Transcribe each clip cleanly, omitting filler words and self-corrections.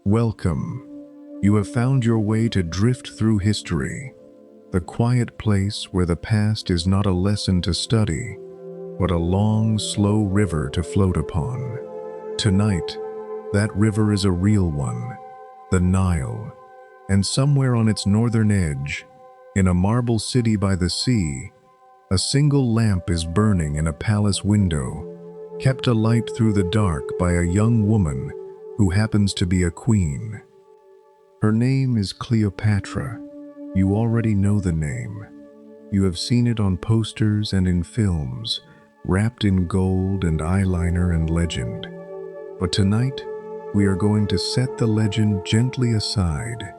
Welcome. You have found your way to drift through history, the quiet place where the past is not a lesson to study, but a long, slow river to float upon. Tonight, that river is a real one, the Nile, and somewhere on its northern edge, in a marble city by the sea, a single lamp is burning in a palace window, kept alight through the dark by a young woman who happens to be a queen. Her name is Cleopatra. You already know the name. You have seen it on posters and in films, wrapped in gold and eyeliner and legend. But tonight, we are going to set the legend gently aside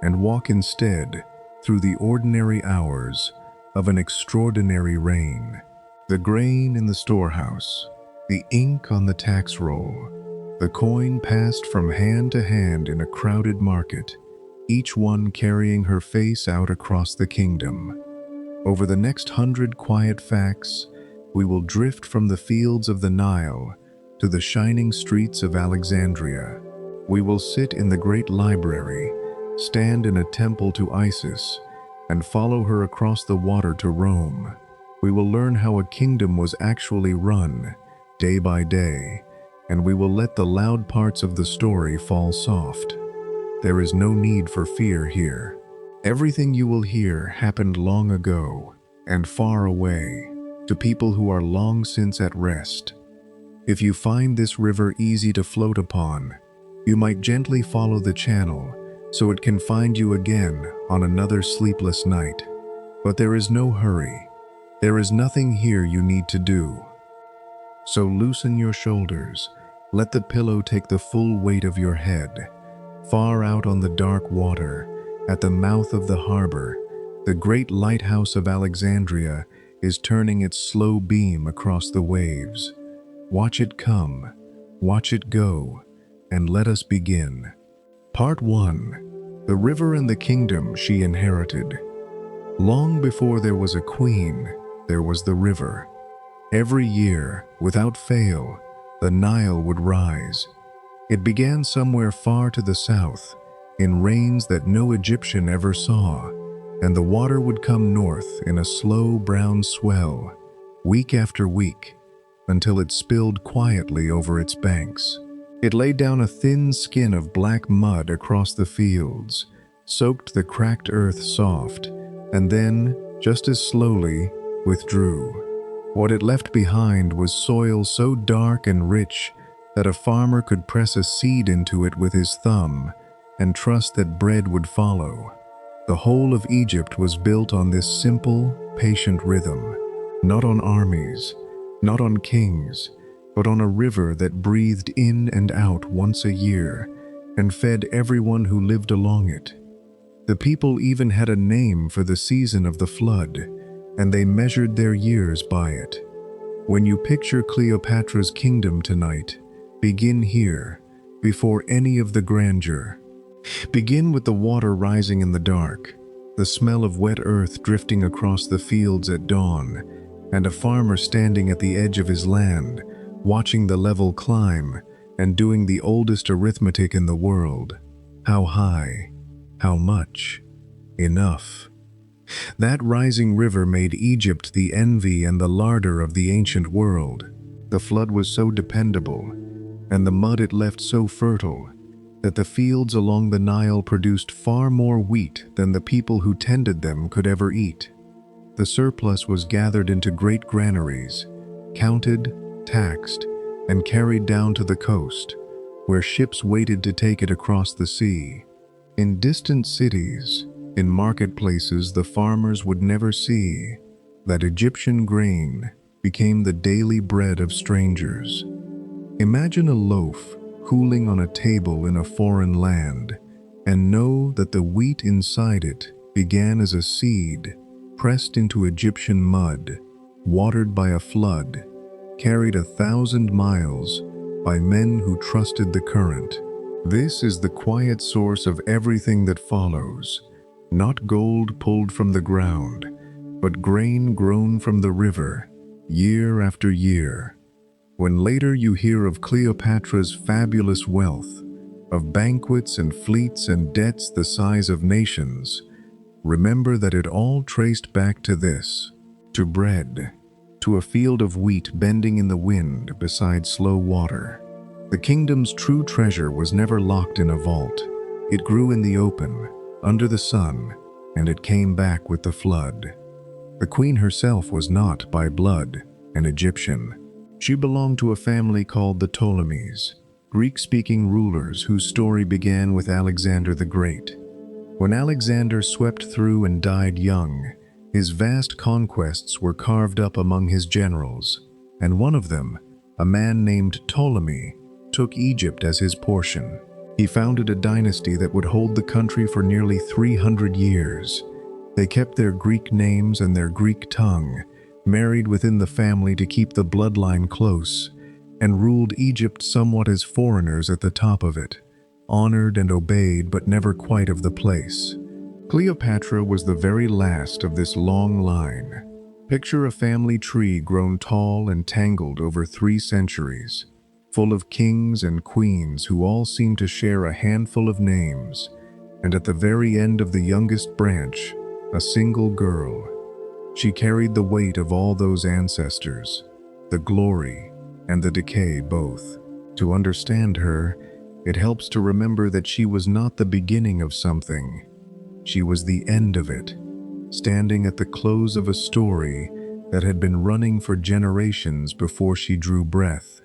and walk instead through the ordinary hours of an extraordinary reign. The grain in the storehouse, the ink on the tax roll, the coin passed from hand to hand in a crowded market, each one carrying her face out across the kingdom. Over the next 100 quiet facts, we will drift from the fields of the Nile to the shining streets of Alexandria. We will sit in the great library, stand in a temple to Isis, and follow her across the water to Rome. We will learn how a kingdom was actually run, day by day, and we will let the loud parts of the story fall soft. There is no need for fear here. Everything you will hear happened long ago and far away, to people who are long since at rest. If you find this river easy to float upon, you might gently follow the channel so it can find you again on another sleepless night. But there is no hurry. There is nothing here you need to do. So loosen your shoulders. Let the pillow take the full weight of your head. Far out on the dark water, at the mouth of the harbor, the great lighthouse of Alexandria is turning its slow beam across the waves. Watch it come, watch it go, and let us begin. Part 1. The river and the kingdom she inherited. Long before there was a queen, there was the river. Every year, without fail, the Nile would rise. It began somewhere far to the south, in rains that no Egyptian ever saw, and the water would come north in a slow brown swell, week after week, until it spilled quietly over its banks. It laid down a thin skin of black mud across the fields, soaked the cracked earth soft, and then, just as slowly, withdrew. What it left behind was soil so dark and rich that a farmer could press a seed into it with his thumb and trust that bread would follow. The whole of Egypt was built on this simple, patient rhythm, not on armies, not on kings, but on a river that breathed in and out once a year and fed everyone who lived along it. The people even had a name for the season of the flood, and they measured their years by it. When you picture Cleopatra's kingdom tonight, begin here, before any of the grandeur. Begin with the water rising in the dark, the smell of wet earth drifting across the fields at dawn, and a farmer standing at the edge of his land, watching the level climb and doing the oldest arithmetic in the world. How high? How much? Enough. That rising river made Egypt the envy and the larder of the ancient world. The flood was so dependable, and the mud it left so fertile, that the fields along the Nile produced far more wheat than the people who tended them could ever eat. The surplus was gathered into great granaries, counted, taxed, and carried down to the coast, where ships waited to take it across the sea. In distant cities, in marketplaces the farmers would never see, that Egyptian grain became the daily bread of strangers. Imagine a loaf cooling on a table in a foreign land, and know that the wheat inside it began as a seed, pressed into Egyptian mud, watered by a flood, carried 1,000 miles by men who trusted the current. This is the quiet source of everything that follows. Not gold pulled from the ground, but grain grown from the river, year after year. When later you hear of Cleopatra's fabulous wealth, of banquets and fleets and debts the size of nations, remember that it all traced back to this, to bread, to a field of wheat bending in the wind beside slow water. The kingdom's true treasure was never locked in a vault. It grew in the open, under the sun, and it came back with the flood. The queen herself was not, by blood, an Egyptian. She belonged to a family called the Ptolemies, Greek-speaking rulers whose story began with Alexander the Great. When Alexander swept through and died young, his vast conquests were carved up among his generals, and one of them, a man named Ptolemy, took Egypt as his portion. He founded a dynasty that would hold the country for nearly 300 years. They kept their Greek names and their Greek tongue, married within the family to keep the bloodline close, and ruled Egypt somewhat as foreigners at the top of it, honored and obeyed but never quite of the place. Cleopatra was the very last of this long line. Picture a family tree grown tall and tangled over 3 centuries, full of kings and queens who all seem to share a handful of names, and at the very end of the youngest branch, a single girl. She carried the weight of all those ancestors, the glory and the decay both. To understand her, it helps to remember that she was not the beginning of something. She was the end of it, standing at the close of a story that had been running for generations before she drew breath.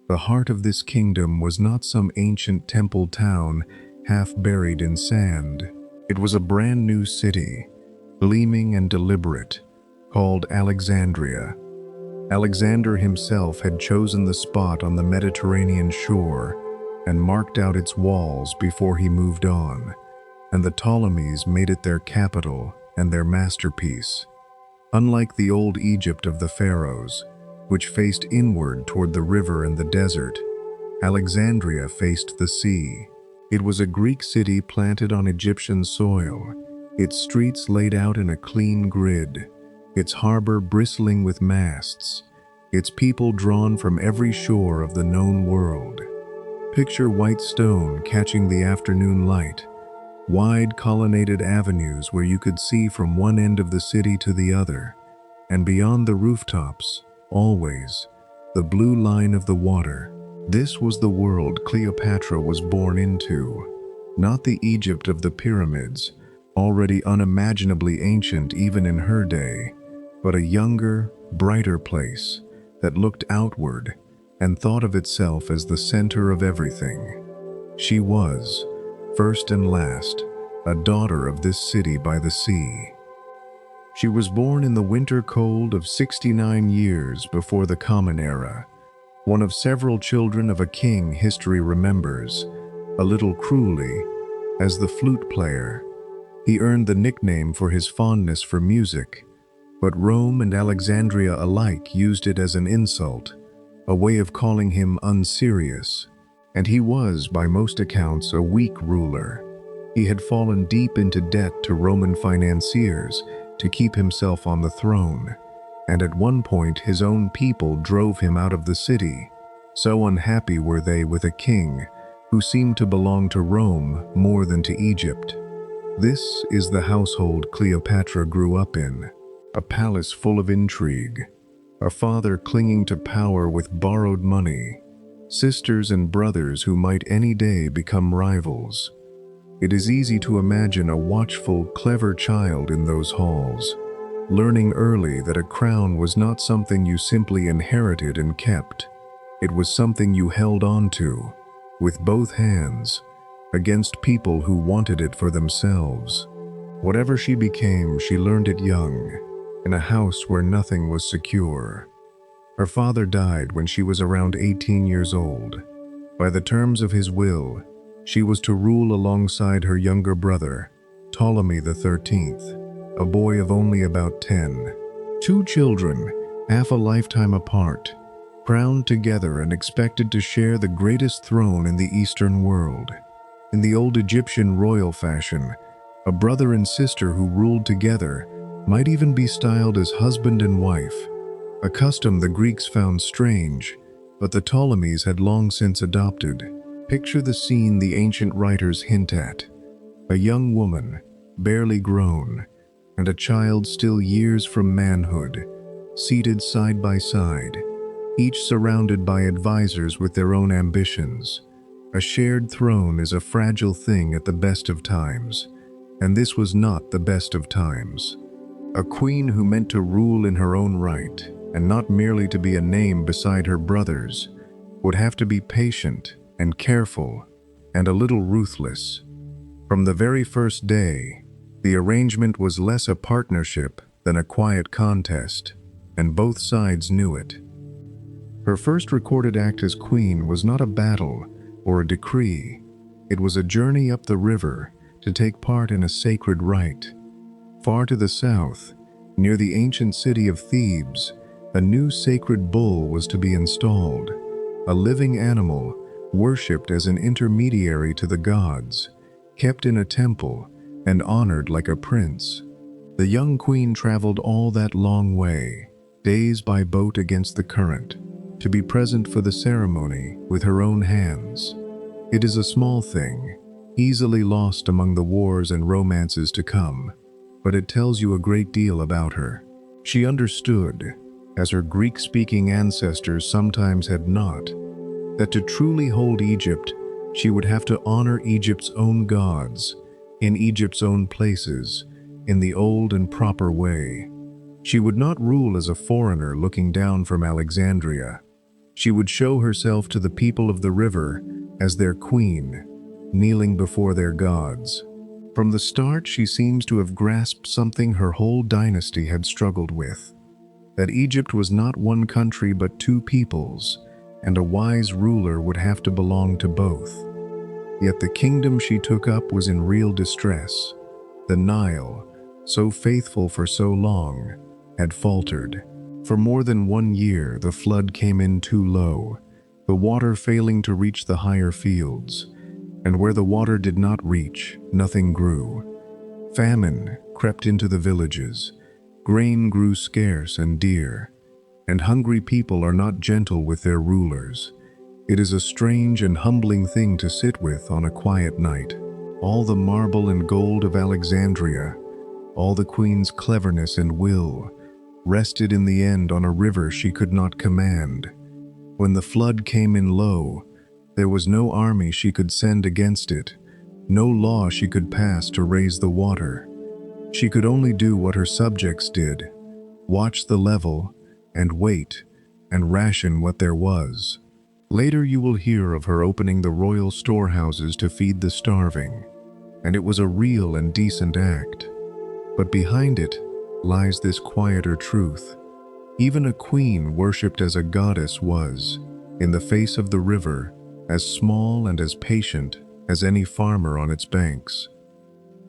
The heart of this kingdom was not some ancient temple town half buried in sand. It was a brand new city, gleaming and deliberate, called Alexandria. Alexander himself had chosen the spot on the Mediterranean shore and marked out its walls before he moved on, and the Ptolemies made it their capital and their masterpiece. Unlike the old Egypt of the pharaohs, which faced inward toward the river and the desert, Alexandria faced the sea. It was a Greek city planted on Egyptian soil, its streets laid out in a clean grid, its harbor bristling with masts, its people drawn from every shore of the known world. Picture white stone catching the afternoon light, wide colonnaded avenues where you could see from one end of the city to the other, and beyond the rooftops, always, the blue line of the water. This was the world Cleopatra was born into, not the Egypt of the pyramids, already unimaginably ancient even in her day, but a younger, brighter place that looked outward and thought of itself as the center of everything. She was, first and last, a daughter of this city by the sea. She was born in the winter cold of 69 years before the Common Era, one of several children of a king history remembers, a little cruelly, as the flute player. He earned the nickname for his fondness for music, but Rome and Alexandria alike used it as an insult, a way of calling him unserious, and he was, by most accounts, a weak ruler. He had fallen deep into debt to Roman financiers to keep himself on the throne, and at one point his own people drove him out of the city. So unhappy were they with a king who seemed to belong to Rome more than to Egypt. This is the household Cleopatra grew up in, a palace full of intrigue, a father clinging to power with borrowed money, sisters and brothers who might any day become rivals. It is easy to imagine a watchful, clever child in those halls, learning early that a crown was not something you simply inherited and kept. It was something you held on to, with both hands, against people who wanted it for themselves. Whatever she became, she learned it young, in a house where nothing was secure. Her father died when she was around 18 years old. By the terms of his will, she was to rule alongside her younger brother, Ptolemy XIII, a boy of only about 10. 2 children, half a lifetime apart, crowned together and expected to share the greatest throne in the Eastern world. In the old Egyptian royal fashion, a brother and sister who ruled together might even be styled as husband and wife, a custom the Greeks found strange, but the Ptolemies had long since adopted. Picture the scene the ancient writers hint at. A young woman, barely grown, and a child still years from manhood, seated side by side, each surrounded by advisors with their own ambitions. A shared throne is a fragile thing at the best of times, and this was not the best of times. A queen who meant to rule in her own right, and not merely to be a name beside her brothers, would have to be patient and careful and a little ruthless. From the very first day, the arrangement was less a partnership than a quiet contest, and both sides knew it. Her first recorded act as queen was not a battle or a decree. It was a journey up the river to take part in a sacred rite. Far to the south, near the ancient city of Thebes, a new sacred bull was to be installed, a living animal worshipped as an intermediary to the gods, kept in a temple and honored like a prince. The young queen traveled all that long way, days by boat against the current, to be present for the ceremony with her own hands. It is a small thing, easily lost among the wars and romances to come, but it tells you a great deal about her. She understood, as her Greek-speaking ancestors sometimes had not, that to truly hold Egypt, she would have to honor Egypt's own gods, in Egypt's own places, in the old and proper way. She would not rule as a foreigner looking down from Alexandria. She would show herself to the people of the river as their queen, kneeling before their gods. From the start, she seems to have grasped something her whole dynasty had struggled with, that Egypt was not one country but two peoples, and a wise ruler would have to belong to both. Yet the kingdom she took up was in real distress. The Nile, so faithful for so long, had faltered. For more than 1 year, the flood came in too low, the water failing to reach the higher fields, and where the water did not reach, nothing grew. Famine crept into the villages, grain grew scarce and dear, and hungry people are not gentle with their rulers. It is a strange and humbling thing to sit with on a quiet night. All the marble and gold of Alexandria, all the queen's cleverness and will, rested in the end on a river she could not command. When the flood came in low, there was no army she could send against it, no law she could pass to raise the water. She could only do what her subjects did, watch the level, and wait, and ration what there was. Later you will hear of her opening the royal storehouses to feed the starving, and it was a real and decent act. But behind it lies this quieter truth. Even a queen worshipped as a goddess was, in the face of the river, as small and as patient as any farmer on its banks.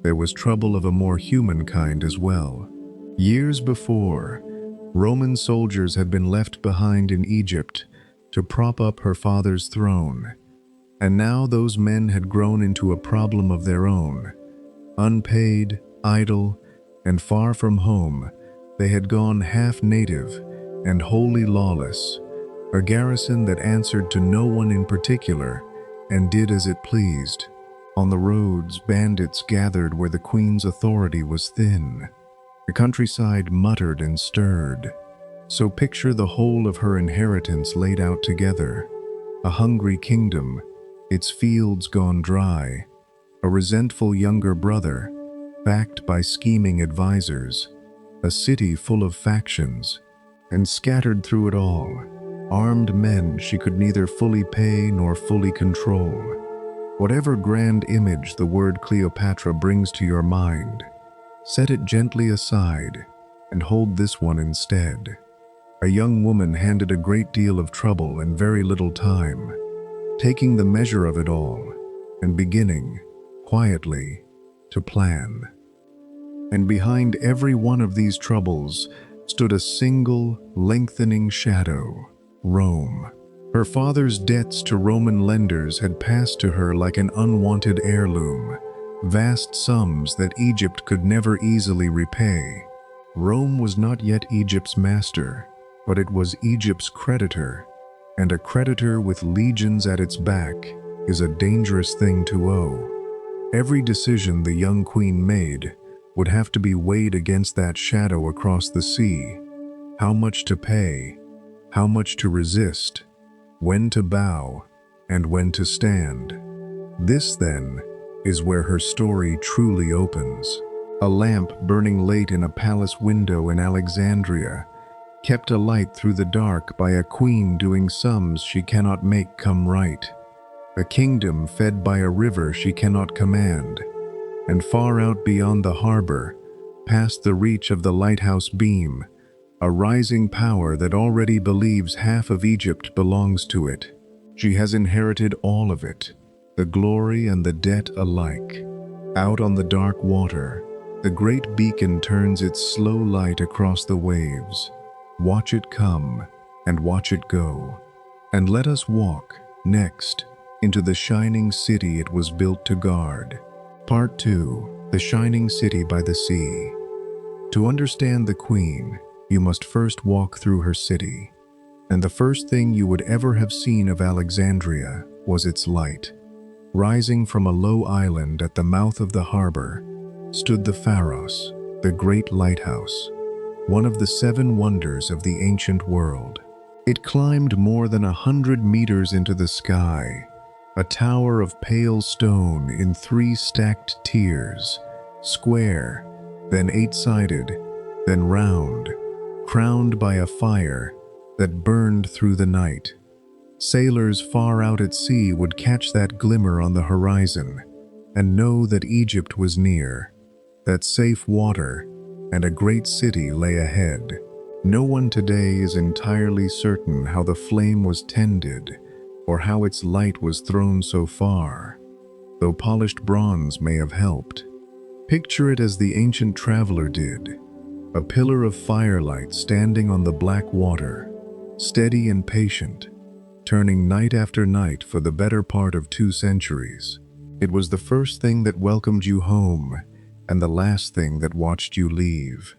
There was trouble of a more human kind as well. Years before, Roman soldiers had been left behind in Egypt to prop up her father's throne, and now those men had grown into a problem of their own. Unpaid, idle, and far from home, they had gone half native and wholly lawless, a garrison that answered to no one in particular and did as it pleased. On the roads, bandits gathered where the queen's authority was thin. The countryside muttered and stirred. So picture the whole of her inheritance laid out together. A hungry kingdom, its fields gone dry, a resentful younger brother, backed by scheming advisors, a city full of factions, and scattered through it all, armed men she could neither fully pay nor fully control. Whatever grand image the word Cleopatra brings to your mind, set it gently aside and hold this one instead. A young woman handed a great deal of trouble and very little time, taking the measure of it all and beginning, quietly, to plan. And behind every one of these troubles stood a single, lengthening shadow: Rome. Her father's debts to Roman lenders had passed to her like an unwanted heirloom, vast sums that Egypt could never easily repay. Rome was not yet Egypt's master, but it was Egypt's creditor, and a creditor with legions at its back. is a dangerous thing to owe. Every decision the young queen made would have to be weighed against that shadow across the sea. How much to pay, how much to resist, when to bow, and when to stand. This, then, is where her story truly opens. A lamp burning late in a palace window in Alexandria, kept alight through the dark by a queen doing sums she cannot make come right. A kingdom fed by a river she cannot command, and far out beyond the harbor, past the reach of the lighthouse beam, a rising power that already believes half of Egypt belongs to it. She has inherited all of it, the glory and the debt alike. Out on the dark water, the great beacon turns its slow light across the waves. Watch it come, and watch it go. And let us walk, next, into the shining city it was built to guard. Part 2. The Shining City by the Sea. To understand the Queen, you must first walk through her city. And the first thing you would ever have seen of Alexandria was its light. Rising from a low island at the mouth of the harbor, stood the Pharos, the great lighthouse, one of the 7 wonders of the ancient world. It climbed more than 100 meters into the sky, a tower of pale stone in 3 stacked tiers, square, then 8-sided, then round, crowned by a fire that burned through the night. Sailors far out at sea would catch that glimmer on the horizon and know that Egypt was near, that safe water and a great city lay ahead. No one today is entirely certain how the flame was tended or how its light was thrown so far, though polished bronze may have helped. Picture it as the ancient traveler did, a pillar of firelight standing on the black water, steady and patient, turning night after night for the better part of 2 centuries. It was the first thing that welcomed you home, and the last thing that watched you leave.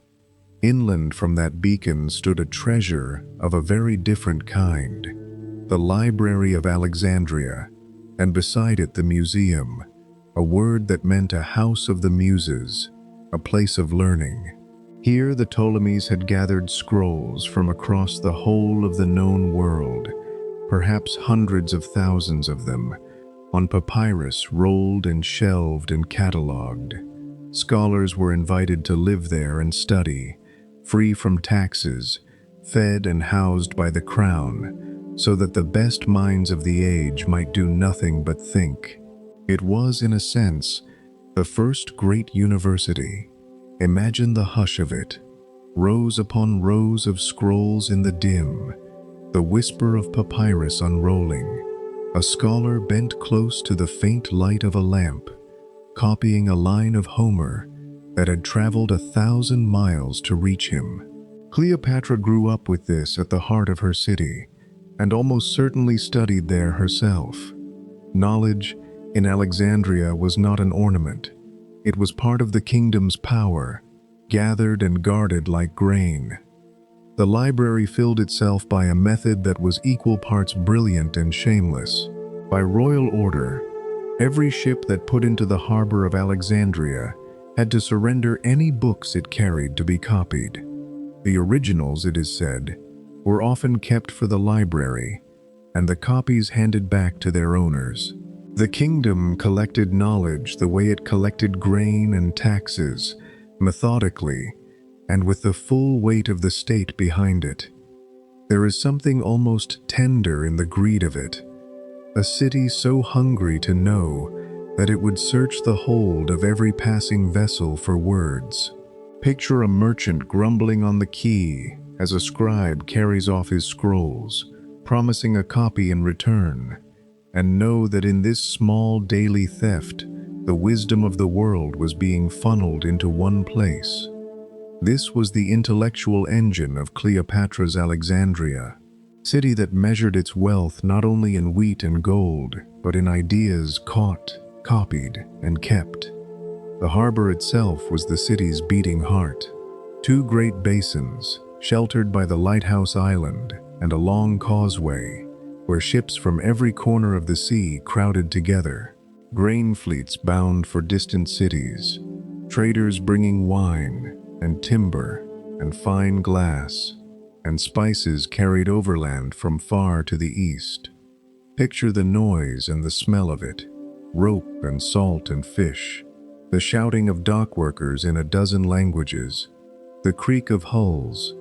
Inland from that beacon stood a treasure of a very different kind, the Library of Alexandria, and beside it the museum, a word that meant a house of the muses, a place of learning. Here the Ptolemies had gathered scrolls from across the whole of the known world, perhaps hundreds of thousands of them, on papyrus rolled and shelved and catalogued. Scholars were invited to live there and study, free from taxes, fed and housed by the crown, so that the best minds of the age might do nothing but think. It was, in a sense, the first great university. Imagine the hush of it, rows upon rows of scrolls in the dim, the whisper of papyrus unrolling, a scholar bent close to the faint light of a lamp, copying a line of Homer that had traveled 1,000 miles to reach him. Cleopatra grew up with this at the heart of her city, and almost certainly studied there herself. Knowledge in Alexandria was not an ornament. It was part of the kingdom's power, gathered and guarded like grain. The library filled itself by a method that was equal parts brilliant and shameless. By royal order, every ship that put into the harbor of Alexandria had to surrender any books it carried to be copied. The originals, it is said, were often kept for the library, and the copies handed back to their owners. The kingdom collected knowledge the way it collected grain and taxes, methodically, and with the full weight of the state behind it. There is something almost tender in the greed of it, a city so hungry to know that it would search the hold of every passing vessel for words. Picture a merchant grumbling on the quay as a scribe carries off his scrolls, promising a copy in return, and know that in this small daily theft, the wisdom of the world was being funneled into one place. This was the intellectual engine of Cleopatra's Alexandria, city that measured its wealth not only in wheat and gold, but in ideas caught, copied, and kept. The harbor itself was the city's beating heart. 2 great basins, sheltered by the lighthouse island and a long causeway, where ships from every corner of the sea crowded together. Grain fleets bound for distant cities, traders bringing wine and timber and fine glass, and spices carried overland from far to the east. Picture the noise and the smell of it, rope and salt and fish, the shouting of dock workers in a dozen languages, the creak of hulls,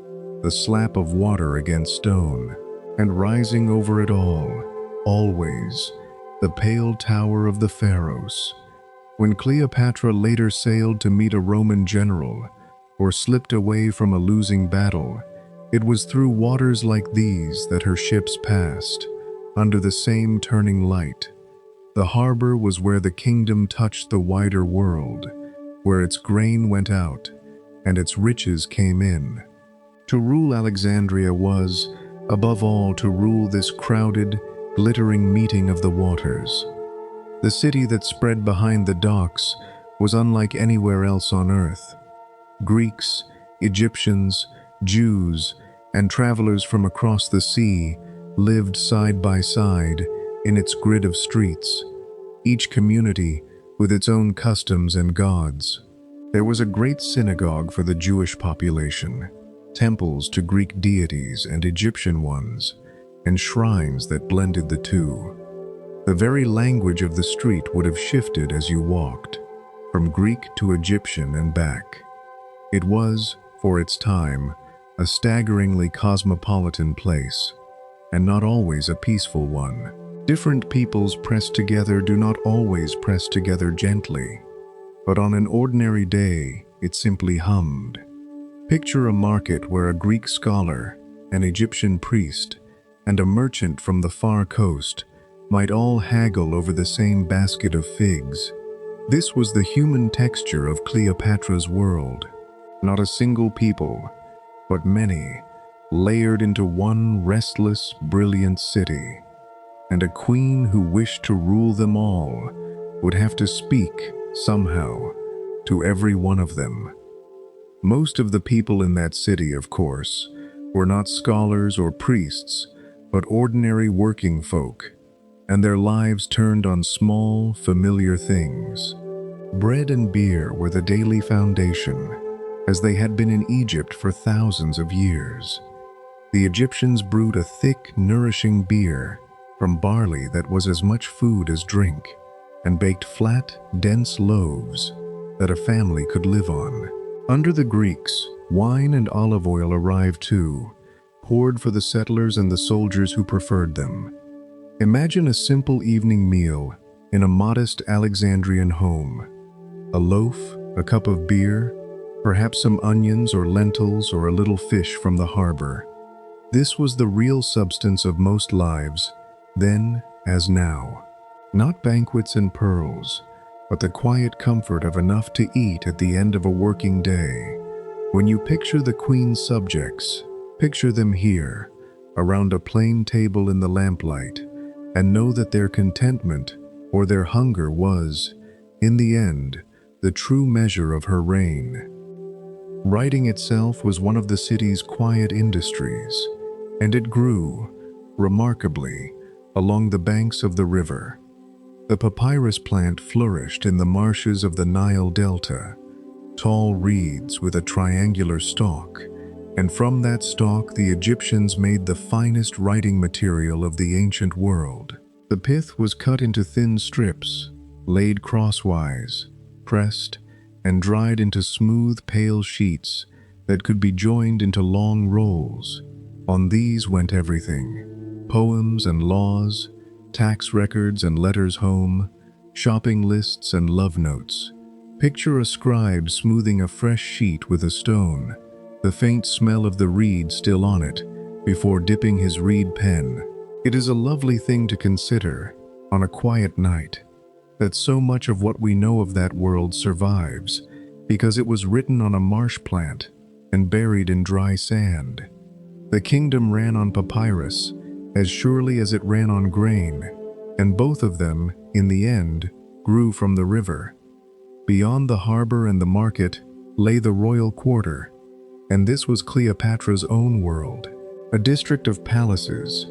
the slap of water against stone, and rising over it all, always, the pale tower of the Pharos. When Cleopatra later sailed to meet a Roman general, or slipped away from a losing battle, it was through waters like these that her ships passed, under the same turning light. The harbor was where the kingdom touched the wider world, where its grain went out, and its riches came in. To rule Alexandria was, above all, to rule this crowded, glittering meeting of the waters. The city that spread behind the docks was unlike anywhere else on earth. Greeks, Egyptians, Jews, and travelers from across the sea lived side by side in its grid of streets, each community with its own customs and gods. There was a great synagogue for the Jewish population, temples to Greek deities and Egyptian ones, and shrines that blended the two. The very language of the street would have shifted as you walked, from Greek to Egyptian and back. It was, for its time, a staggeringly cosmopolitan place, and not always a peaceful one. Different peoples pressed together do not always press together gently, but on an ordinary day, it simply hummed. Picture a market where a Greek scholar, an Egyptian priest, and a merchant from the far coast might all haggle over the same basket of figs. This was the human texture of Cleopatra's world. Not a single people, but many, layered into one restless, brilliant city. And a queen who wished to rule them all would have to speak, somehow, to every one of them. Most of the people in that city, of course, were not scholars or priests, but ordinary working folk, and their lives turned on small, familiar things. Bread and beer were the daily foundation, as they had been in Egypt for thousands of years. The Egyptians brewed a thick, nourishing beer from barley that was as much food as drink, and baked flat, dense loaves that a family could live on. Under the Greeks, wine and olive oil arrived too, poured for the settlers and the soldiers who preferred them. Imagine a simple evening meal in a modest Alexandrian home. A loaf, a cup of beer, perhaps some onions or lentils or a little fish from the harbor. This was the real substance of most lives, then as now. Not banquets and pearls, but the quiet comfort of enough to eat at the end of a working day. When you picture the queen's subjects, picture them here, around a plain table in the lamplight, and know that their contentment or their hunger was, in the end, the true measure of her reign. Writing itself was one of the city's quiet industries, and it grew, remarkably, along the banks of the river. The papyrus plant flourished in the marshes of the Nile Delta, tall reeds with a triangular stalk, and from that stalk the Egyptians made the finest writing material of the ancient world. The pith was cut into thin strips, laid crosswise, pressed, and dried into smooth, pale sheets that could be joined into long rolls. On these went everything: poems and laws, tax records and letters home, shopping lists and love notes. Picture a scribe smoothing a fresh sheet with a stone, the faint smell of the reed still on it, before dipping his reed pen. It is a lovely thing to consider, on a quiet night, that so much of what we know of that world survives because it was written on a marsh plant and buried in dry sand. The kingdom ran on papyrus as surely as it ran on grain, and both of them, in the end, grew from the river. Beyond the harbor and the market lay the royal quarter, and this was Cleopatra's own world, a district of palaces,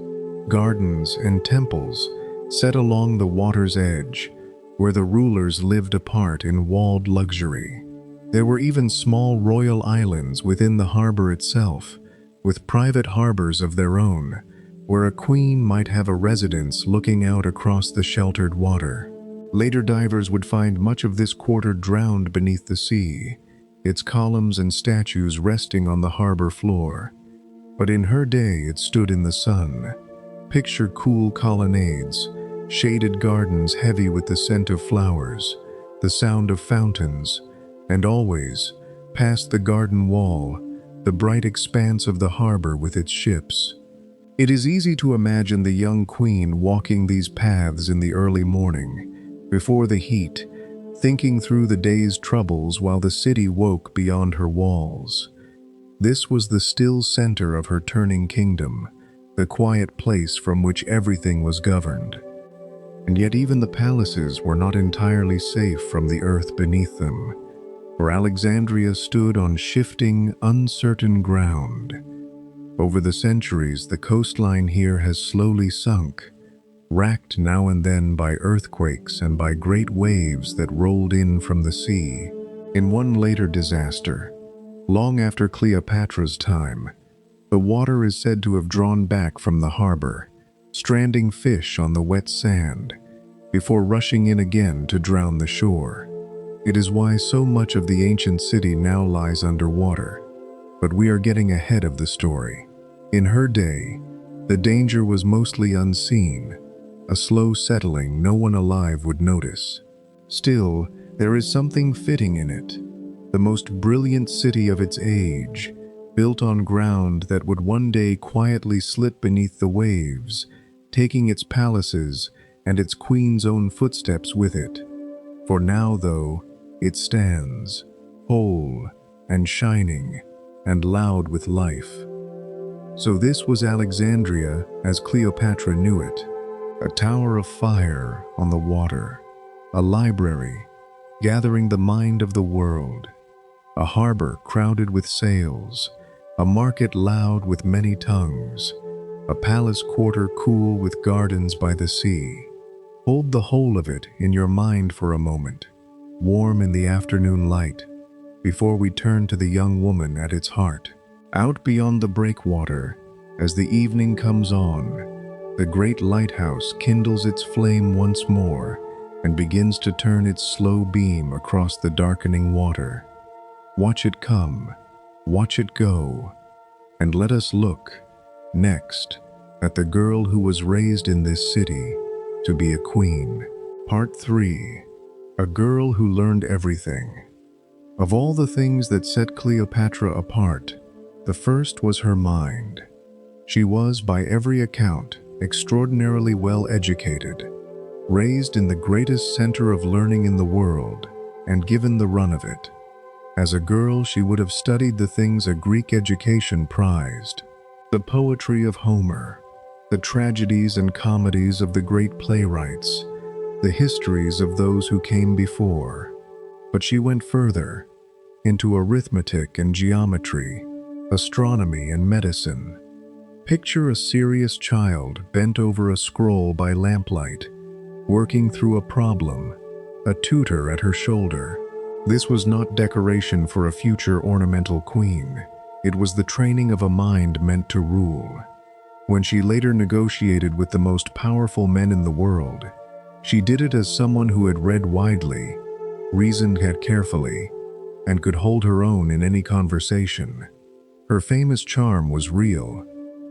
gardens, and temples set along the water's edge, where the rulers lived apart in walled luxury. There were even small royal islands within the harbor itself, with private harbors of their own, where a queen might have a residence looking out across the sheltered water. Later divers would find much of this quarter drowned beneath the sea, its columns and statues resting on the harbor floor. But in her day it stood in the sun. Picture cool colonnades, shaded gardens heavy with the scent of flowers, the sound of fountains, and always, past the garden wall, the bright expanse of the harbor with its ships. It is easy to imagine the young queen walking these paths in the early morning, before the heat, thinking through the day's troubles while the city woke beyond her walls. This was the still center of her turning kingdom, the quiet place from which everything was governed. And yet even the palaces were not entirely safe from the earth beneath them, for Alexandria stood on shifting, uncertain ground. Over the centuries, the coastline here has slowly sunk, racked now and then by earthquakes and by great waves that rolled in from the sea. In one later disaster, long after Cleopatra's time, the water is said to have drawn back from the harbor, stranding fish on the wet sand, before rushing in again to drown the shore. It is why so much of the ancient city now lies underwater. But we are getting ahead of the story. In her day, the danger was mostly unseen, a slow settling no one alive would notice. Still, there is something fitting in it. The most brilliant city of its age, built on ground that would one day quietly slip beneath the waves, taking its palaces and its queen's own footsteps with it. For now, though, it stands, whole and shining and loud with life. So this was Alexandria as Cleopatra knew it, a tower of fire on the water, a library gathering the mind of the world, a harbor crowded with sails, a market loud with many tongues, a palace quarter cool with gardens by the sea. Hold the whole of it in your mind for a moment, warm in the afternoon light, before we turn to the young woman at its heart. Out beyond the breakwater, as the evening comes on, the great lighthouse kindles its flame once more and begins to turn its slow beam across the darkening water. Watch it come, watch it go, and let us look, next, at the girl who was raised in this city to be a queen. Part 3. A girl who learned everything. Of all the things that set Cleopatra apart, the first was her mind. She was, by every account, extraordinarily well educated, raised in the greatest center of learning in the world, and given the run of it. As a girl, she would have studied the things a Greek education prized: the poetry of Homer, the tragedies and comedies of the great playwrights, the histories of those who came before. But she went further, into arithmetic and geometry, astronomy and medicine. Picture a serious child bent over a scroll by lamplight, working through a problem, a tutor at her shoulder. This was not decoration for a future ornamental queen. It was the training of a mind meant to rule. When she later negotiated with the most powerful men in the world, she did it as someone who had read widely, reasoned carefully, and could hold her own in any conversation. Her famous charm was real,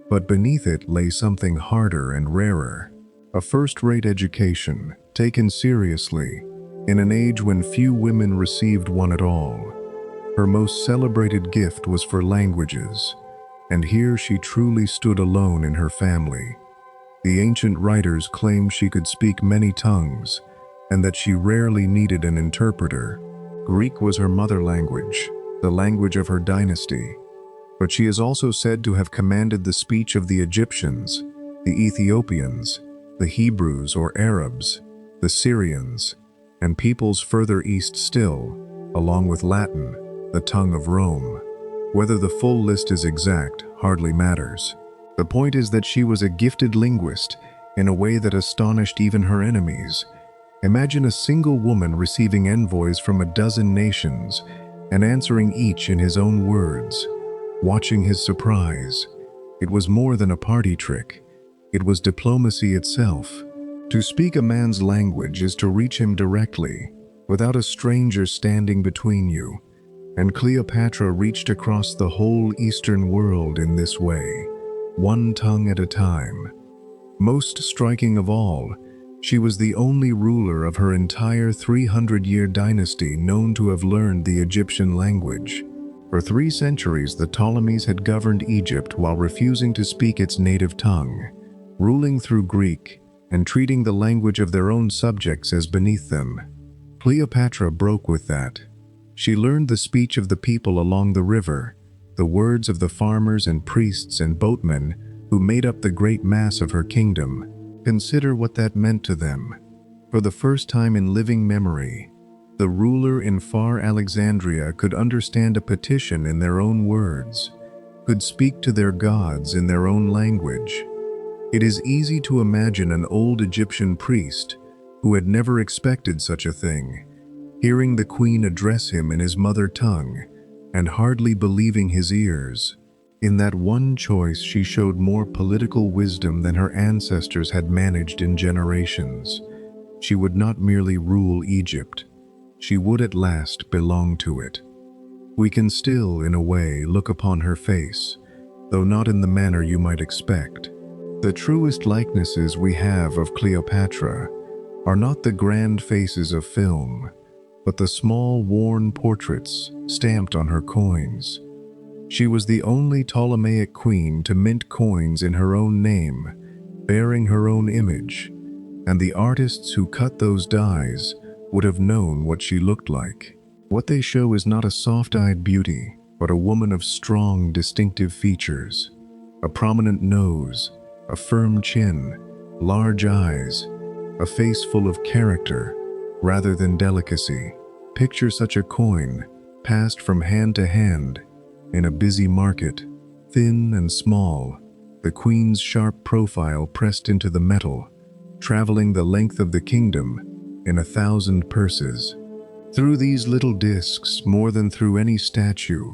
but beneath it lay something harder and rarer: a first-rate education, taken seriously, in an age when few women received one at all. Her most celebrated gift was for languages, and here she truly stood alone in her family. The ancient writers claim she could speak many tongues, and that she rarely needed an interpreter. Greek was her mother language, the language of her dynasty, but she is also said to have commanded the speech of the Egyptians, the Ethiopians, the Hebrews or Arabs, the Syrians, and peoples further east still, along with Latin, the tongue of Rome. Whether the full list is exact hardly matters. The point is that she was a gifted linguist in a way that astonished even her enemies. Imagine a single woman receiving envoys from a dozen nations and answering each in his own words. Watching his surprise, it was more than a party trick. It was diplomacy itself. To speak a man's language is to reach him directly, without a stranger standing between you. And Cleopatra reached across the whole Eastern world in this way, one tongue at a time. Most striking of all, she was the only ruler of her entire 300-year dynasty known to have learned the Egyptian language. For 3 centuries, the Ptolemies had governed Egypt while refusing to speak its native tongue, ruling through Greek and treating the language of their own subjects as beneath them. Cleopatra broke with that. She learned the speech of the people along the river, the words of the farmers and priests and boatmen who made up the great mass of her kingdom. Consider what that meant to them. For the first time in living memory, the ruler in far Alexandria could understand a petition in their own words, could speak to their gods in their own language. It is easy to imagine an old Egyptian priest who had never expected such a thing, hearing the queen address him in his mother tongue and hardly believing his ears. In that one choice, she showed more political wisdom than her ancestors had managed in generations. She would not merely rule Egypt. She would at last belong to it. We can still, in a way, look upon her face, though not in the manner you might expect. The truest likenesses we have of Cleopatra are not the grand faces of film, but the small, worn portraits stamped on her coins. She was the only Ptolemaic queen to mint coins in her own name, bearing her own image, and the artists who cut those dies would have known what she looked like. What they show is not a soft-eyed beauty, but a woman of strong, distinctive features. A prominent nose, a firm chin, large eyes, a face full of character rather than delicacy. Picture such a coin, passed from hand to hand, in a busy market, thin and small, the queen's sharp profile pressed into the metal, traveling the length of the kingdom in 1,000 purses. Through these little discs, more than through any statue,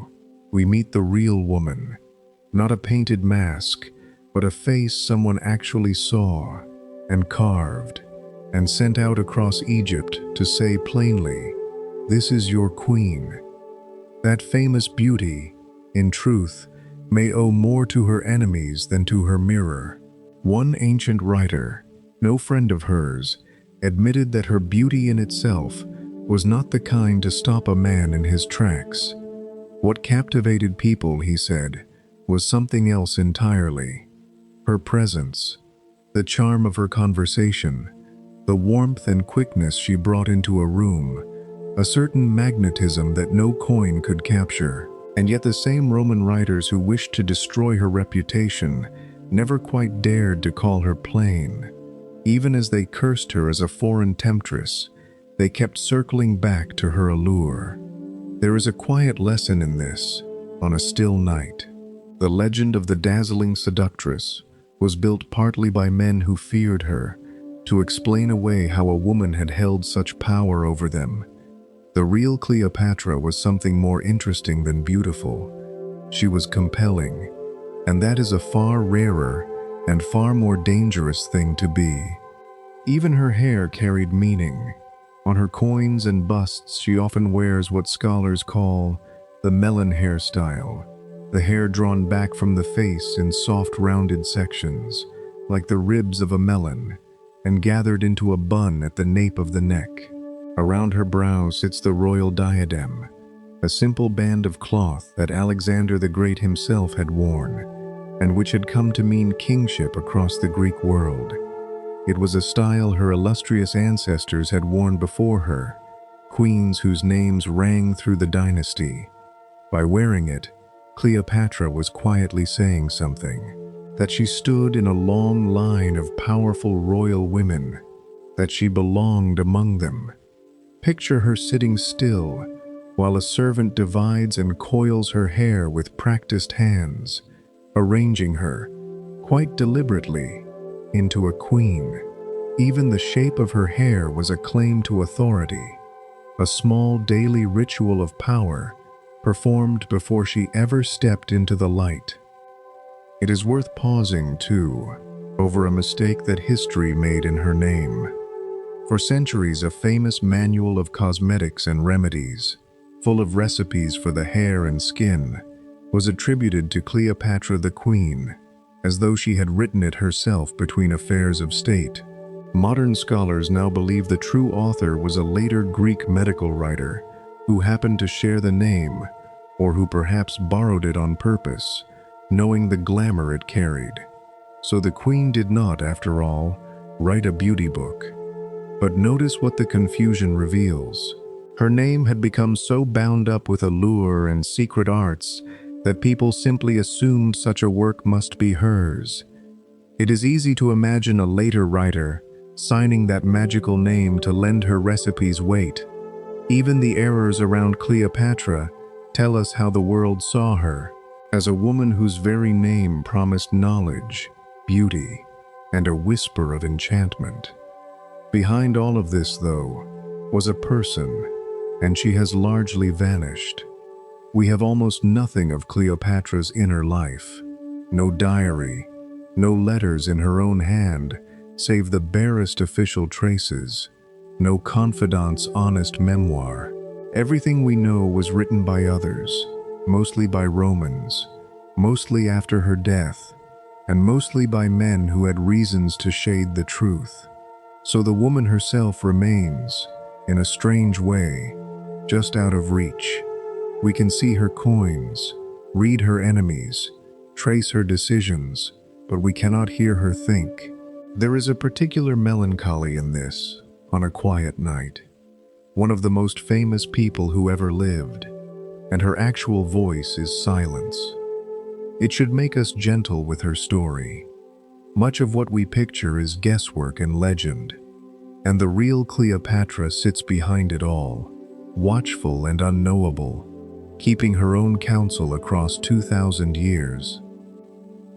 we meet the real woman, not a painted mask, but a face someone actually saw and carved and sent out across Egypt to say plainly, "This is your queen." That famous beauty, in truth, may owe more to her enemies than to her mirror. One ancient writer, no friend of hers, admitted that her beauty in itself was not the kind to stop a man in his tracks. What captivated people, he said, was something else entirely. Her presence, the charm of her conversation, the warmth and quickness she brought into a room, a certain magnetism that no coin could capture. And yet the same Roman writers who wished to destroy her reputation never quite dared to call her plain. Even as they cursed her as a foreign temptress, they kept circling back to her allure. There is a quiet lesson in this. On a still night, the legend of the dazzling seductress was built partly by men who feared her, to explain away how a woman had held such power over them. The real Cleopatra was something more interesting than beautiful. She was compelling, and that is a far rarer and far more dangerous thing to be. Even her hair carried meaning. On her coins and busts, she often wears what scholars call the melon hairstyle, the hair drawn back from the face in soft rounded sections, like the ribs of a melon, and gathered into a bun at the nape of the neck. Around her brow sits the royal diadem, a simple band of cloth that Alexander the Great himself had worn, and which had come to mean kingship across the Greek world. It was a style her illustrious ancestors had worn before her, queens whose names rang through the dynasty. By wearing it, Cleopatra was quietly saying something, that she stood in a long line of powerful royal women, that she belonged among them. Picture her sitting still, while a servant divides and coils her hair with practiced hands, arranging her, quite deliberately, into a queen. Even the shape of her hair was a claim to authority, a small daily ritual of power performed before she ever stepped into the light. It is worth pausing, too, over a mistake that history made in her name. For centuries, a famous manual of cosmetics and remedies, full of recipes for the hair and skin, was attributed to Cleopatra the Queen, as though she had written it herself between affairs of state. Modern scholars now believe the true author was a later Greek medical writer who happened to share the name, or who perhaps borrowed it on purpose, knowing the glamour it carried. So the queen did not, after all, write a beauty book. But notice what the confusion reveals. Her name had become so bound up with allure and secret arts that people simply assumed such a work must be hers. It is easy to imagine a later writer signing that magical name to lend her recipes weight. Even the errors around Cleopatra tell us how the world saw her, as a woman whose very name promised knowledge, beauty, and a whisper of enchantment. Behind all of this, though, was a person, and she has largely vanished. We have almost nothing of Cleopatra's inner life. No diary, no letters in her own hand, save the barest official traces. No confidant's honest memoir. Everything we know was written by others, mostly by Romans, mostly after her death, and mostly by men who had reasons to shade the truth. So the woman herself remains, in a strange way, just out of reach. We can see her coins, read her enemies, trace her decisions, but we cannot hear her think. There is a particular melancholy in this, on a quiet night. One of the most famous people who ever lived, and her actual voice is silence. It should make us gentle with her story. Much of what we picture is guesswork and legend, and the real Cleopatra sits behind it all, watchful and unknowable, keeping her own counsel across 2,000 years.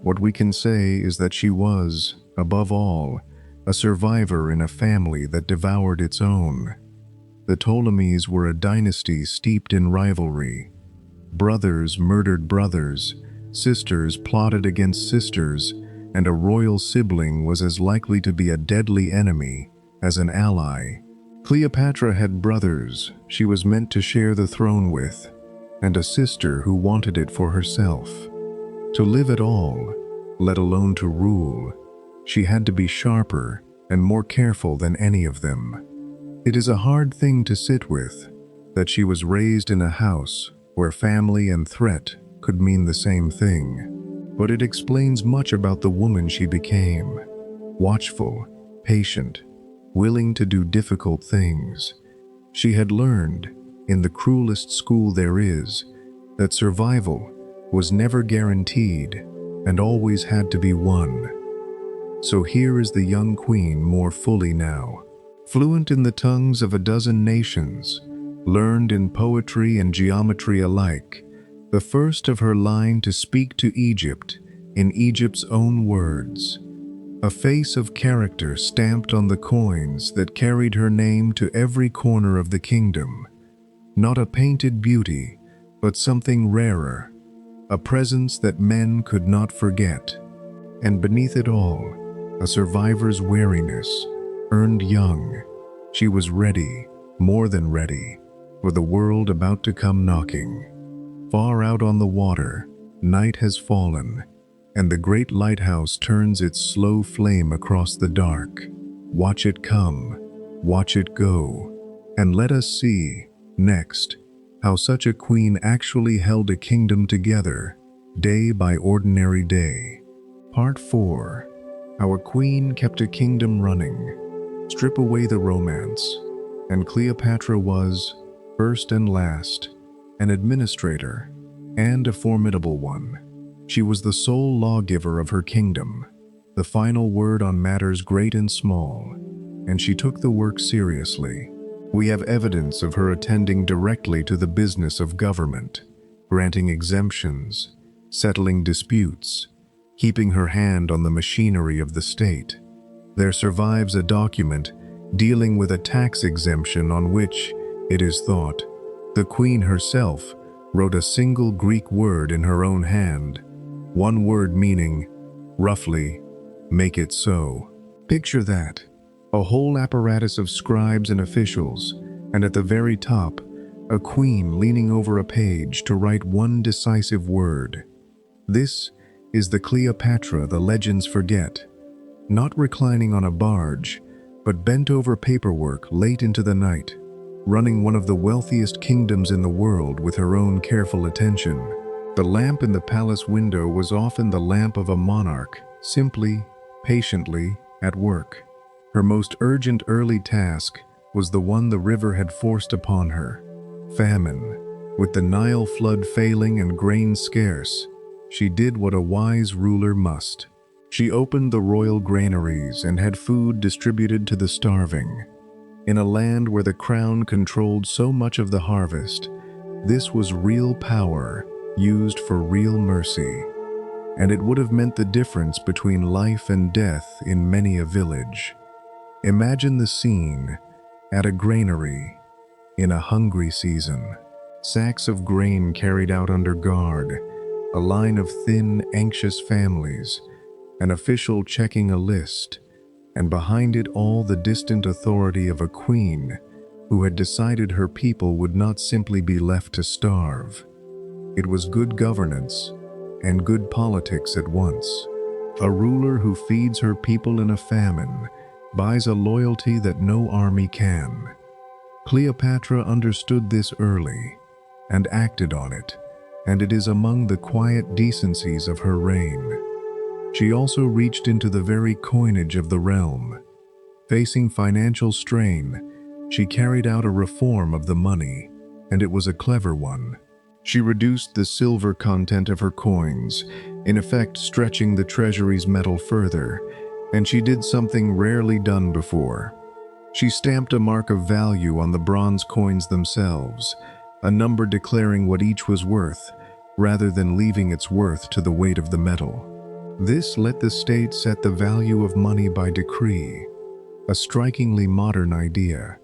What we can say is that she was, above all, a survivor in a family that devoured its own. The Ptolemies were a dynasty steeped in rivalry. Brothers murdered brothers, sisters plotted against sisters, and a royal sibling was as likely to be a deadly enemy as an ally. Cleopatra had brothers she was meant to share the throne with, and a sister who wanted it for herself. To live at all, let alone to rule, she had to be sharper and more careful than any of them. It is a hard thing to sit with, that she was raised in a house where family and threat could mean the same thing. But it explains much about the woman she became. Watchful, patient, willing to do difficult things. She had learned, in the cruelest school there is, that survival was never guaranteed and always had to be won. So here is the young queen more fully now, fluent in the tongues of a dozen nations, learned in poetry and geometry alike, the first of her line to speak to Egypt in Egypt's own words, a face of character stamped on the coins that carried her name to every corner of the kingdom. Not a painted beauty, but something rarer, a presence that men could not forget. And beneath it all, a survivor's wariness, earned young. She was ready, more than ready, for the world about to come knocking. Far out on the water, night has fallen, and the great lighthouse turns its slow flame across the dark. Watch it come, watch it go, and let us see, next, how such a queen actually held a kingdom together, day by ordinary day. Part 4. Our queen kept a kingdom running. Strip away the romance, and Cleopatra was, first and last, an administrator, and a formidable one. She was the sole lawgiver of her kingdom, the final word on matters great and small, and she took the work seriously. We have evidence of her attending directly to the business of government, granting exemptions, settling disputes, keeping her hand on the machinery of the state. There survives a document dealing with a tax exemption on which, it is thought, the queen herself wrote a single Greek word in her own hand, one word meaning, roughly, "Make it so." Picture that, a whole apparatus of scribes and officials, and at the very top, a queen leaning over a page to write one decisive word. This is the Cleopatra the legends forget, not reclining on a barge, but bent over paperwork late into the night, running one of the wealthiest kingdoms in the world with her own careful attention. The lamp in the palace window was often the lamp of a monarch, simply, patiently, at work. Her most urgent early task was the one the river had forced upon her: famine. With the Nile flood failing and grain scarce, she did what a wise ruler must. She opened the royal granaries and had food distributed to the starving. In a land where the crown controlled so much of the harvest, this was real power used for real mercy, and it would have meant the difference between life and death in many a village. Imagine the scene at a granary in a hungry season. Sacks of grain carried out under guard, a line of thin, anxious families, an official checking a list, and behind it all the distant authority of a queen who had decided her people would not simply be left to starve. It was good governance and good politics at once. A ruler who feeds her people in a famine buys a loyalty that no army can. Cleopatra understood this early and acted on it, and it is among the quiet decencies of her reign. She also reached into the very coinage of the realm. Facing financial strain, she carried out a reform of the money, and it was a clever one. She reduced the silver content of her coins, in effect stretching the treasury's metal further, and she did something rarely done before. She stamped a mark of value on the bronze coins themselves, a number declaring what each was worth, rather than leaving its worth to the weight of the metal. This let the state set the value of money by decree, a strikingly modern idea.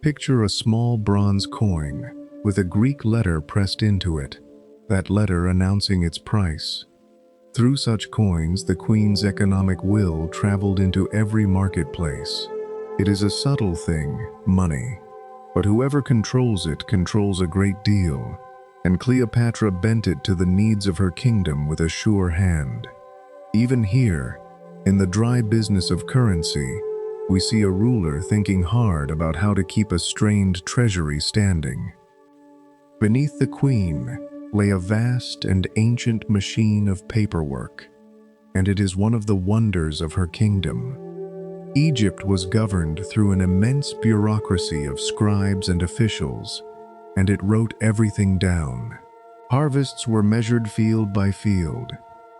Picture a small bronze coin with a Greek letter pressed into it, that letter announcing its price. Through such coins, the queen's economic will traveled into every marketplace. It is a subtle thing, money, but whoever controls it controls a great deal, and Cleopatra bent it to the needs of her kingdom with a sure hand. Even here, in the dry business of currency, we see a ruler thinking hard about how to keep a strained treasury standing. Beneath the queen lay a vast and ancient machine of paperwork, and it is one of the wonders of her kingdom. Egypt was governed through an immense bureaucracy of scribes and officials, and it wrote everything down. Harvests were measured field by field,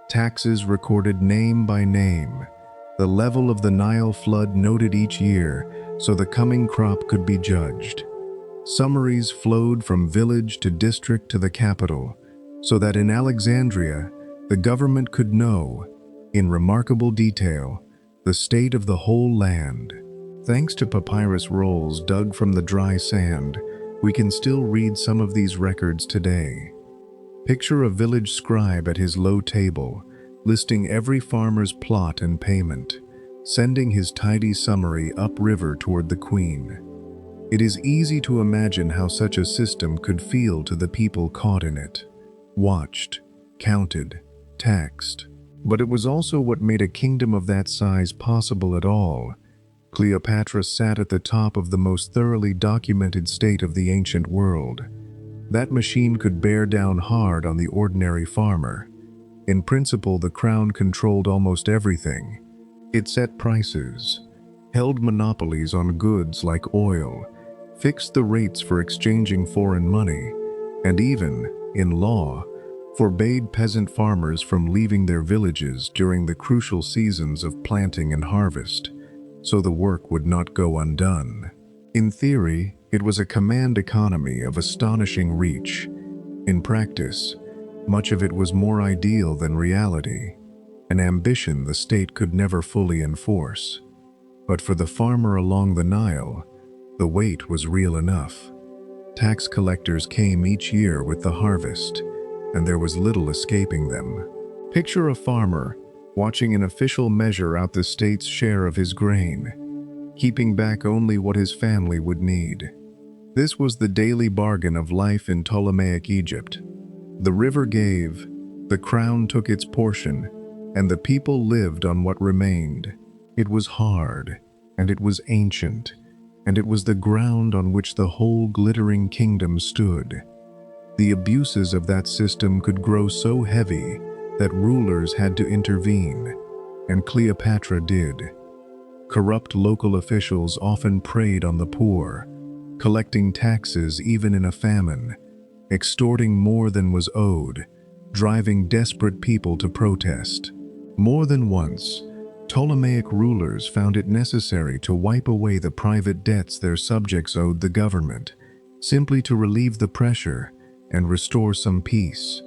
taxes recorded name by name, the level of the Nile flood noted each year so the coming crop could be judged. Summaries flowed from village to district to the capital, so that in Alexandria, the government could know, in remarkable detail, the state of the whole land. Thanks to papyrus rolls dug from the dry sand, we can still read some of these records today. Picture a village scribe at his low table, listing every farmer's plot and payment, sending his tidy summary upriver toward the queen. It is easy to imagine how such a system could feel to the people caught in it, watched, counted, taxed. But it was also what made a kingdom of that size possible at all. Cleopatra sat at the top of the most thoroughly documented state of the ancient world. That machine could bear down hard on the ordinary farmer. In principle, the crown controlled almost everything. It set prices, held monopolies on goods like oil, fixed the rates for exchanging foreign money, and even, in law, forbade peasant farmers from leaving their villages during the crucial seasons of planting and harvest, so the work would not go undone. In theory, it was a command economy of astonishing reach. In practice, much of it was more ideal than reality. an ambition the state could never fully enforce. But for the farmer along the Nile, the wait was real enough. Tax collectors came each year with the harvest, and there was little escaping them. Picture a farmer watching an official measure out the state's share of his grain, keeping back only what his family would need. This was the daily bargain of life in Ptolemaic Egypt. The river gave, the crown took its portion, and the people lived on what remained. It was hard, and it was ancient, and it was the ground on which the whole glittering kingdom stood. The abuses of that system could grow so heavy that rulers had to intervene, and Cleopatra did. Corrupt local officials often preyed on the poor, collecting taxes even in a famine, extorting more than was owed, driving desperate people to protest. More than once, Ptolemaic rulers found it necessary to wipe away the private debts their subjects owed the government, simply to relieve the pressure and restore some peace.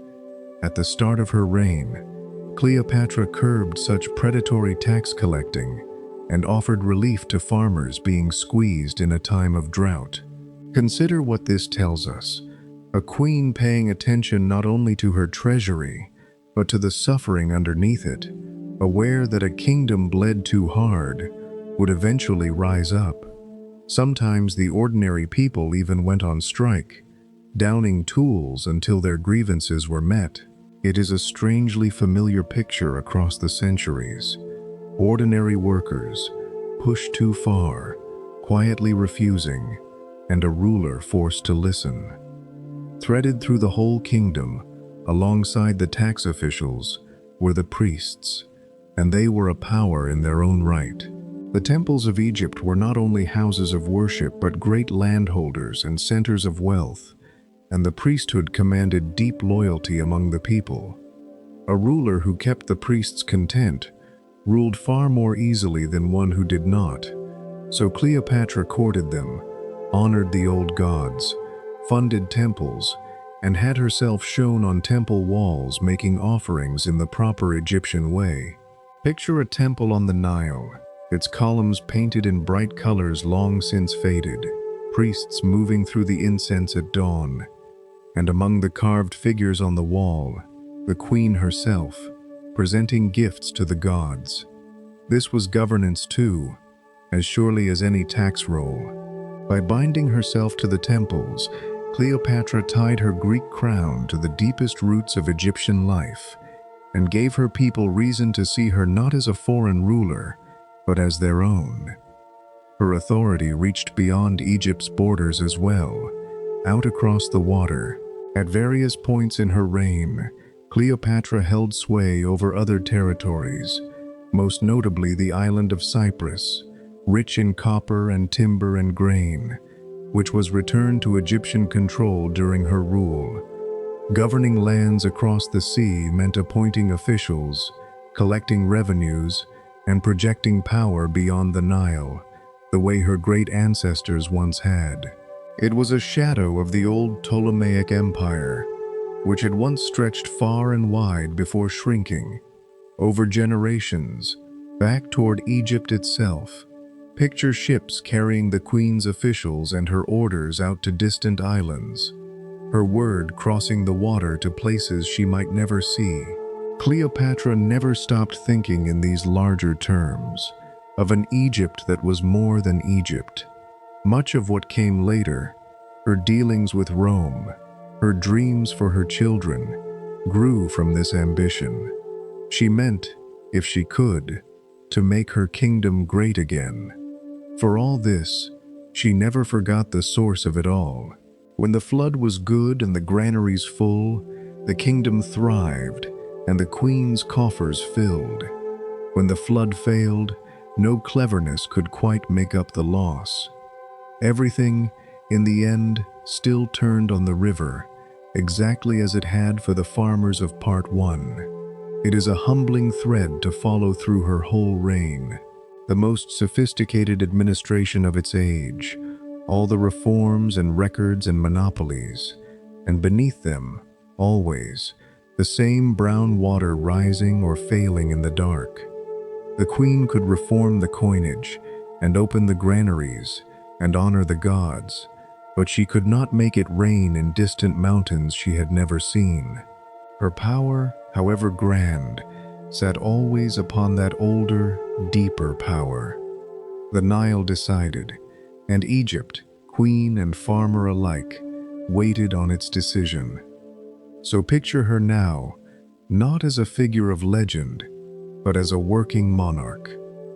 At the start of her reign, Cleopatra curbed such predatory tax collecting and offered relief to farmers being squeezed in a time of drought. Consider what this tells us: a queen paying attention not only to her treasury, but to the suffering underneath it, aware that a kingdom bled too hard would eventually rise up. Sometimes the ordinary people even went on strike, downing tools until their grievances were met. It is a strangely familiar picture across the centuries. Ordinary workers, pushed too far, quietly refusing, and a ruler forced to listen. Threaded through the whole kingdom, alongside the tax officials, were the priests, and they were a power in their own right. The temples of Egypt were not only houses of worship but great landholders and centers of wealth, and the priesthood commanded deep loyalty among the people. A ruler who kept the priests content ruled far more easily than one who did not. So Cleopatra courted them, honored the old gods, funded temples, and had herself shown on temple walls making offerings in the proper Egyptian way. Picture a temple on the Nile, its columns painted in bright colors long since faded, priests moving through the incense at dawn, and among the carved figures on the wall, the queen herself, presenting gifts to the gods. This was governance too, as surely as any tax roll. By binding herself to the temples, Cleopatra tied her Greek crown to the deepest roots of Egyptian life, and gave her people reason to see her not as a foreign ruler, but as their own. Her authority reached beyond Egypt's borders as well, out across the water. At various points in her reign, Cleopatra held sway over other territories, most notably the island of Cyprus, rich in copper and timber and grain, which was returned to Egyptian control during her rule. Governing lands across the sea meant appointing officials, collecting revenues, and projecting power beyond the Nile, the way her great ancestors once had. It was a shadow of the old Ptolemaic Empire, which had once stretched far and wide before shrinking, over generations, back toward Egypt itself. Picture ships carrying the queen's officials and her orders out to distant islands, her word crossing the water to places she might never see. Cleopatra never stopped thinking in these larger terms, of an Egypt that was more than Egypt. Much of what came later, her dealings with Rome, her dreams for her children, grew from this ambition. She meant, if she could, to make her kingdom great again. For all this, she never forgot the source of it all. When the flood was good and the granaries full, the kingdom thrived and the queen's coffers filled. When the flood failed, no cleverness could quite make up the loss. Everything, in the end, still turned on the river, exactly as it had for the farmers of Part 1. It is a humbling thread to follow through her whole reign. The most sophisticated administration of its age, all the reforms and records and monopolies, and beneath them, always, the same brown water rising or failing in the dark. The queen could reform the coinage and open the granaries and honor the gods, but she could not make it rain in distant mountains she had never seen. Her power, however grand, sat always upon that older, deeper power. The Nile decided, and Egypt, queen and farmer alike, waited on its decision. So picture her now, not as a figure of legend, but as a working monarch,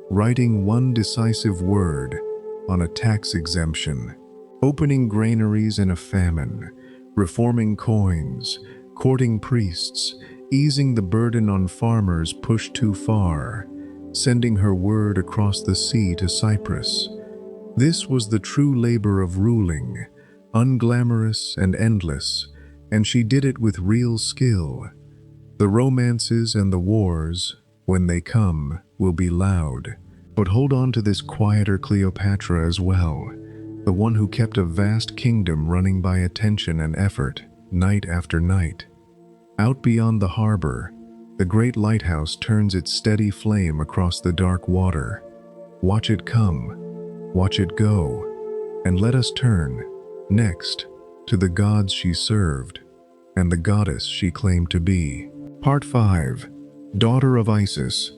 writing one decisive word on a tax exemption, opening granaries in a famine, reforming coins, courting priests, easing the burden on farmers pushed too far, sending her word across the sea to Cyprus. This was the true labor of ruling, unglamorous and endless, and she did it with real skill. The romances and the wars, when they come, will be loud. But hold on to this quieter Cleopatra as well, the one who kept a vast kingdom running by attention and effort, night after night. Out beyond the harbor, the great lighthouse turns its steady flame across the dark water. Watch it come, watch it go, and let us turn, next, to the gods she served, and the goddess she claimed to be. Part 5. Daughter of Isis.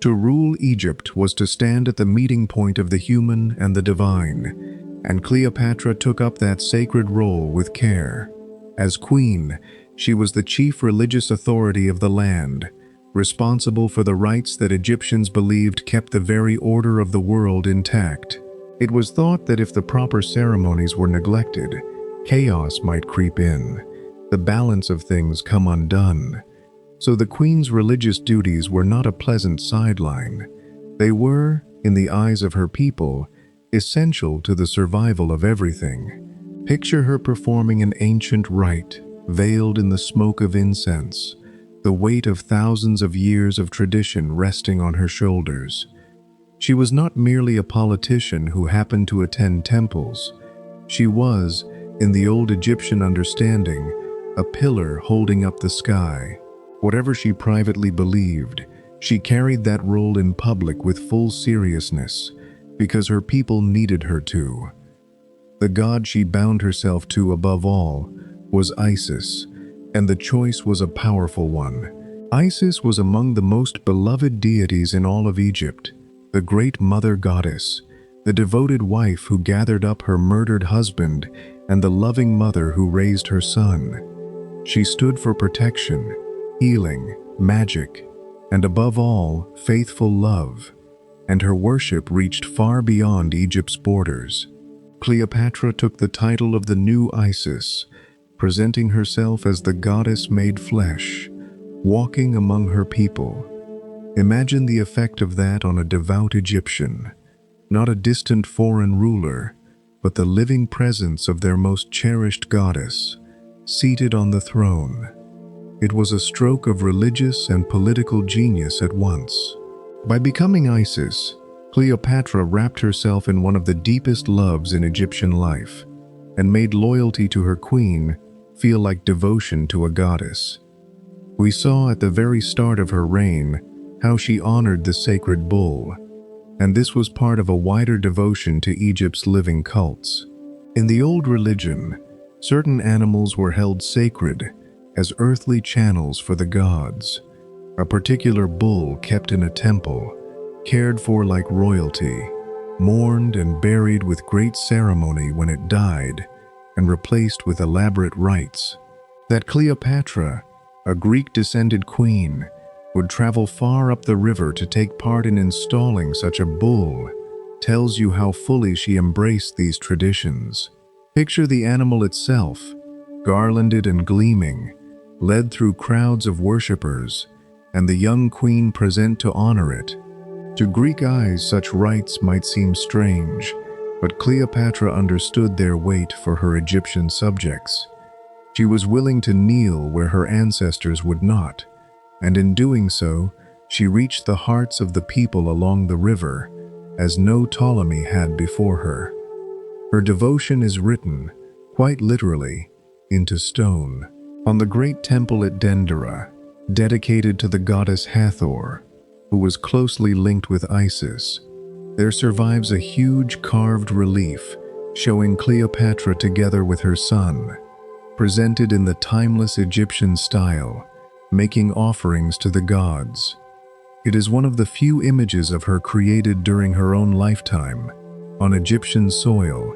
To rule Egypt was to stand at the meeting point of the human and the divine, and Cleopatra took up that sacred role with care. As queen, she was the chief religious authority of the land, responsible for the rites that Egyptians believed kept the very order of the world intact. It was thought that if the proper ceremonies were neglected, chaos might creep in, the balance of things come undone. So the queen's religious duties were not a pleasant sideline. They were, in the eyes of her people, essential to the survival of everything. Picture her performing an ancient rite, veiled in the smoke of incense, the weight of thousands of years of tradition resting on her shoulders. She was not merely a politician who happened to attend temples. She was, in the old Egyptian understanding, a pillar holding up the sky. Whatever she privately believed, she carried that role in public with full seriousness, because her people needed her to. The god she bound herself to above all was Isis, and the choice was a powerful one. Isis was among the most beloved deities in all of Egypt, the great mother goddess, the devoted wife who gathered up her murdered husband, and the loving mother who raised her son. She stood for protection, healing, magic, and above all, faithful love, and her worship reached far beyond Egypt's borders. Cleopatra took the title of the new Isis, presenting herself as the goddess made flesh, walking among her people. Imagine the effect of that on a devout Egyptian, not a distant foreign ruler, but the living presence of their most cherished goddess, seated on the throne. It was a stroke of religious and political genius at once. By becoming Isis, Cleopatra wrapped herself in one of the deepest loves in Egyptian life, and made loyalty to her queen feel like devotion to a goddess. We saw at the very start of her reign how she honored the sacred bull, and this was part of a wider devotion to Egypt's living cults. In the old religion, certain animals were held sacred as earthly channels for the gods. A particular bull kept in a temple, cared for like royalty, mourned and buried with great ceremony when it died, and replaced with elaborate rites. That Cleopatra, a Greek-descended queen, would travel far up the river to take part in installing such a bull tells you how fully she embraced these traditions. Picture the animal itself, garlanded and gleaming, led through crowds of worshippers, and the young queen present to honor it. To Greek eyes, such rites might seem strange, but Cleopatra understood their weight for her Egyptian subjects. She was willing to kneel where her ancestors would not, and in doing so, she reached the hearts of the people along the river, as no Ptolemy had before her. Her devotion is written, quite literally, into stone. On the great temple at Dendera, dedicated to the goddess Hathor, who was closely linked with Isis, there survives a huge carved relief showing Cleopatra together with her son, presented in the timeless Egyptian style, making offerings to the gods. It is one of the few images of her created during her own lifetime, on Egyptian soil,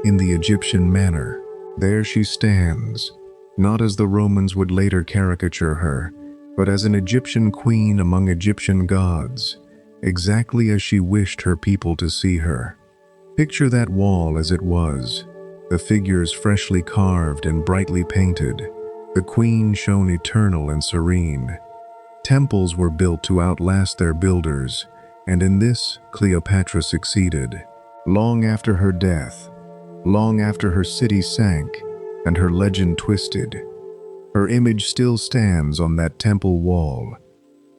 in the Egyptian manner. There she stands, not as the Romans would later caricature her, but as an Egyptian queen among Egyptian gods, exactly as she wished her people to see her. Picture that wall as it was, the figures freshly carved and brightly painted. The queen shone eternal and serene. Temples were built to outlast their builders, and in this Cleopatra succeeded. Long after her death, long after her city sank and her legend twisted, her image still stands on that temple wall,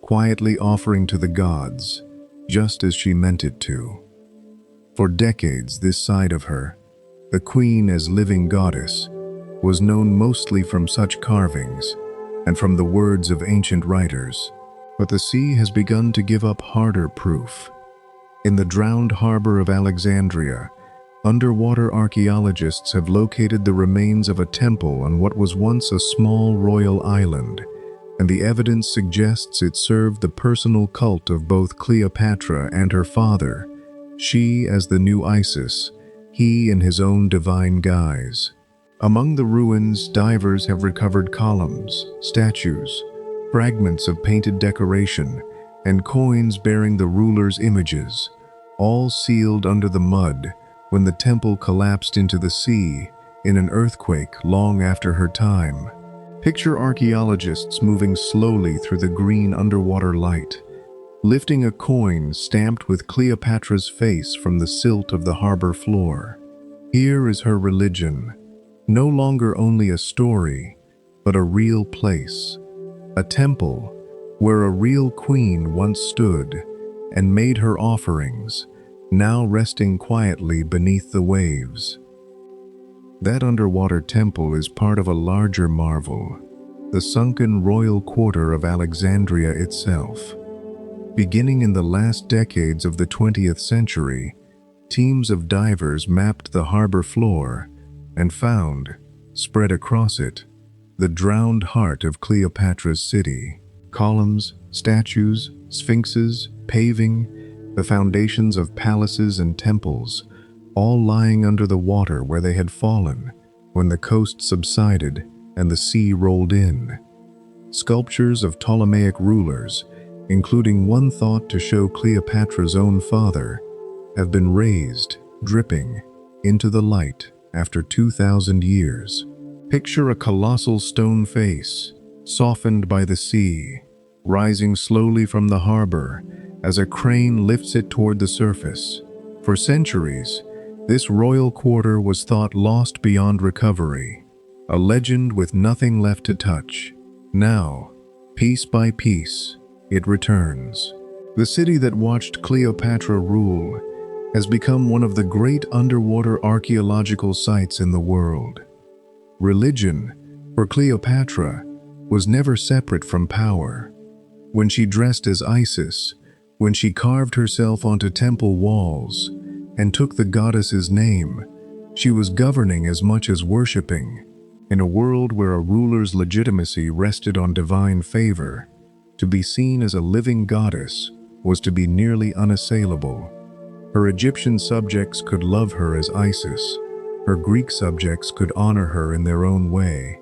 quietly offering to the gods, just as she meant it to. For decades, this side of her, the queen as living goddess, was known mostly from such carvings and from the words of ancient writers. But the sea has begun to give up harder proof. In the drowned harbor of Alexandria, underwater archaeologists have located the remains of a temple on what was once a small royal island, and the evidence suggests it served the personal cult of both Cleopatra and her father, she as the new Isis, he in his own divine guise. Among the ruins, divers have recovered columns, statues, fragments of painted decoration, and coins bearing the rulers' images, all sealed under the mud when the temple collapsed into the sea in an earthquake long after her time. Picture archaeologists moving slowly through the green underwater light, lifting a coin stamped with Cleopatra's face from the silt of the harbor floor. Here is her religion, no longer only a story, but a real place, a temple where a real queen once stood and made her offerings, now resting quietly beneath the waves. That underwater temple is part of a larger marvel, the sunken royal quarter of Alexandria itself. Beginning in the last decades of the 20th century, teams of divers mapped the harbor floor and found, spread across it, the drowned heart of Cleopatra's city. Columns, statues, sphinxes, paving, the foundations of palaces and temples, all lying under the water where they had fallen when the coast subsided and the sea rolled in. Sculptures of Ptolemaic rulers, including one thought to show Cleopatra's own father, have been raised, dripping, into the light after 2,000 years. Picture a colossal stone face, softened by the sea, rising slowly from the harbor as a crane lifts it toward the surface. For centuries, this royal quarter was thought lost beyond recovery, a legend with nothing left to touch. Now, piece by piece, it returns. The city that watched Cleopatra rule has become one of the great underwater archaeological sites in the world. Religion, for Cleopatra, was never separate from power. When she dressed as Isis, when she carved herself onto temple walls and took the goddess's name, she was governing as much as worshipping. In a world where a ruler's legitimacy rested on divine favor, to be seen as a living goddess was to be nearly unassailable. Her Egyptian subjects could love her as Isis. Her Greek subjects could honor her in their own way,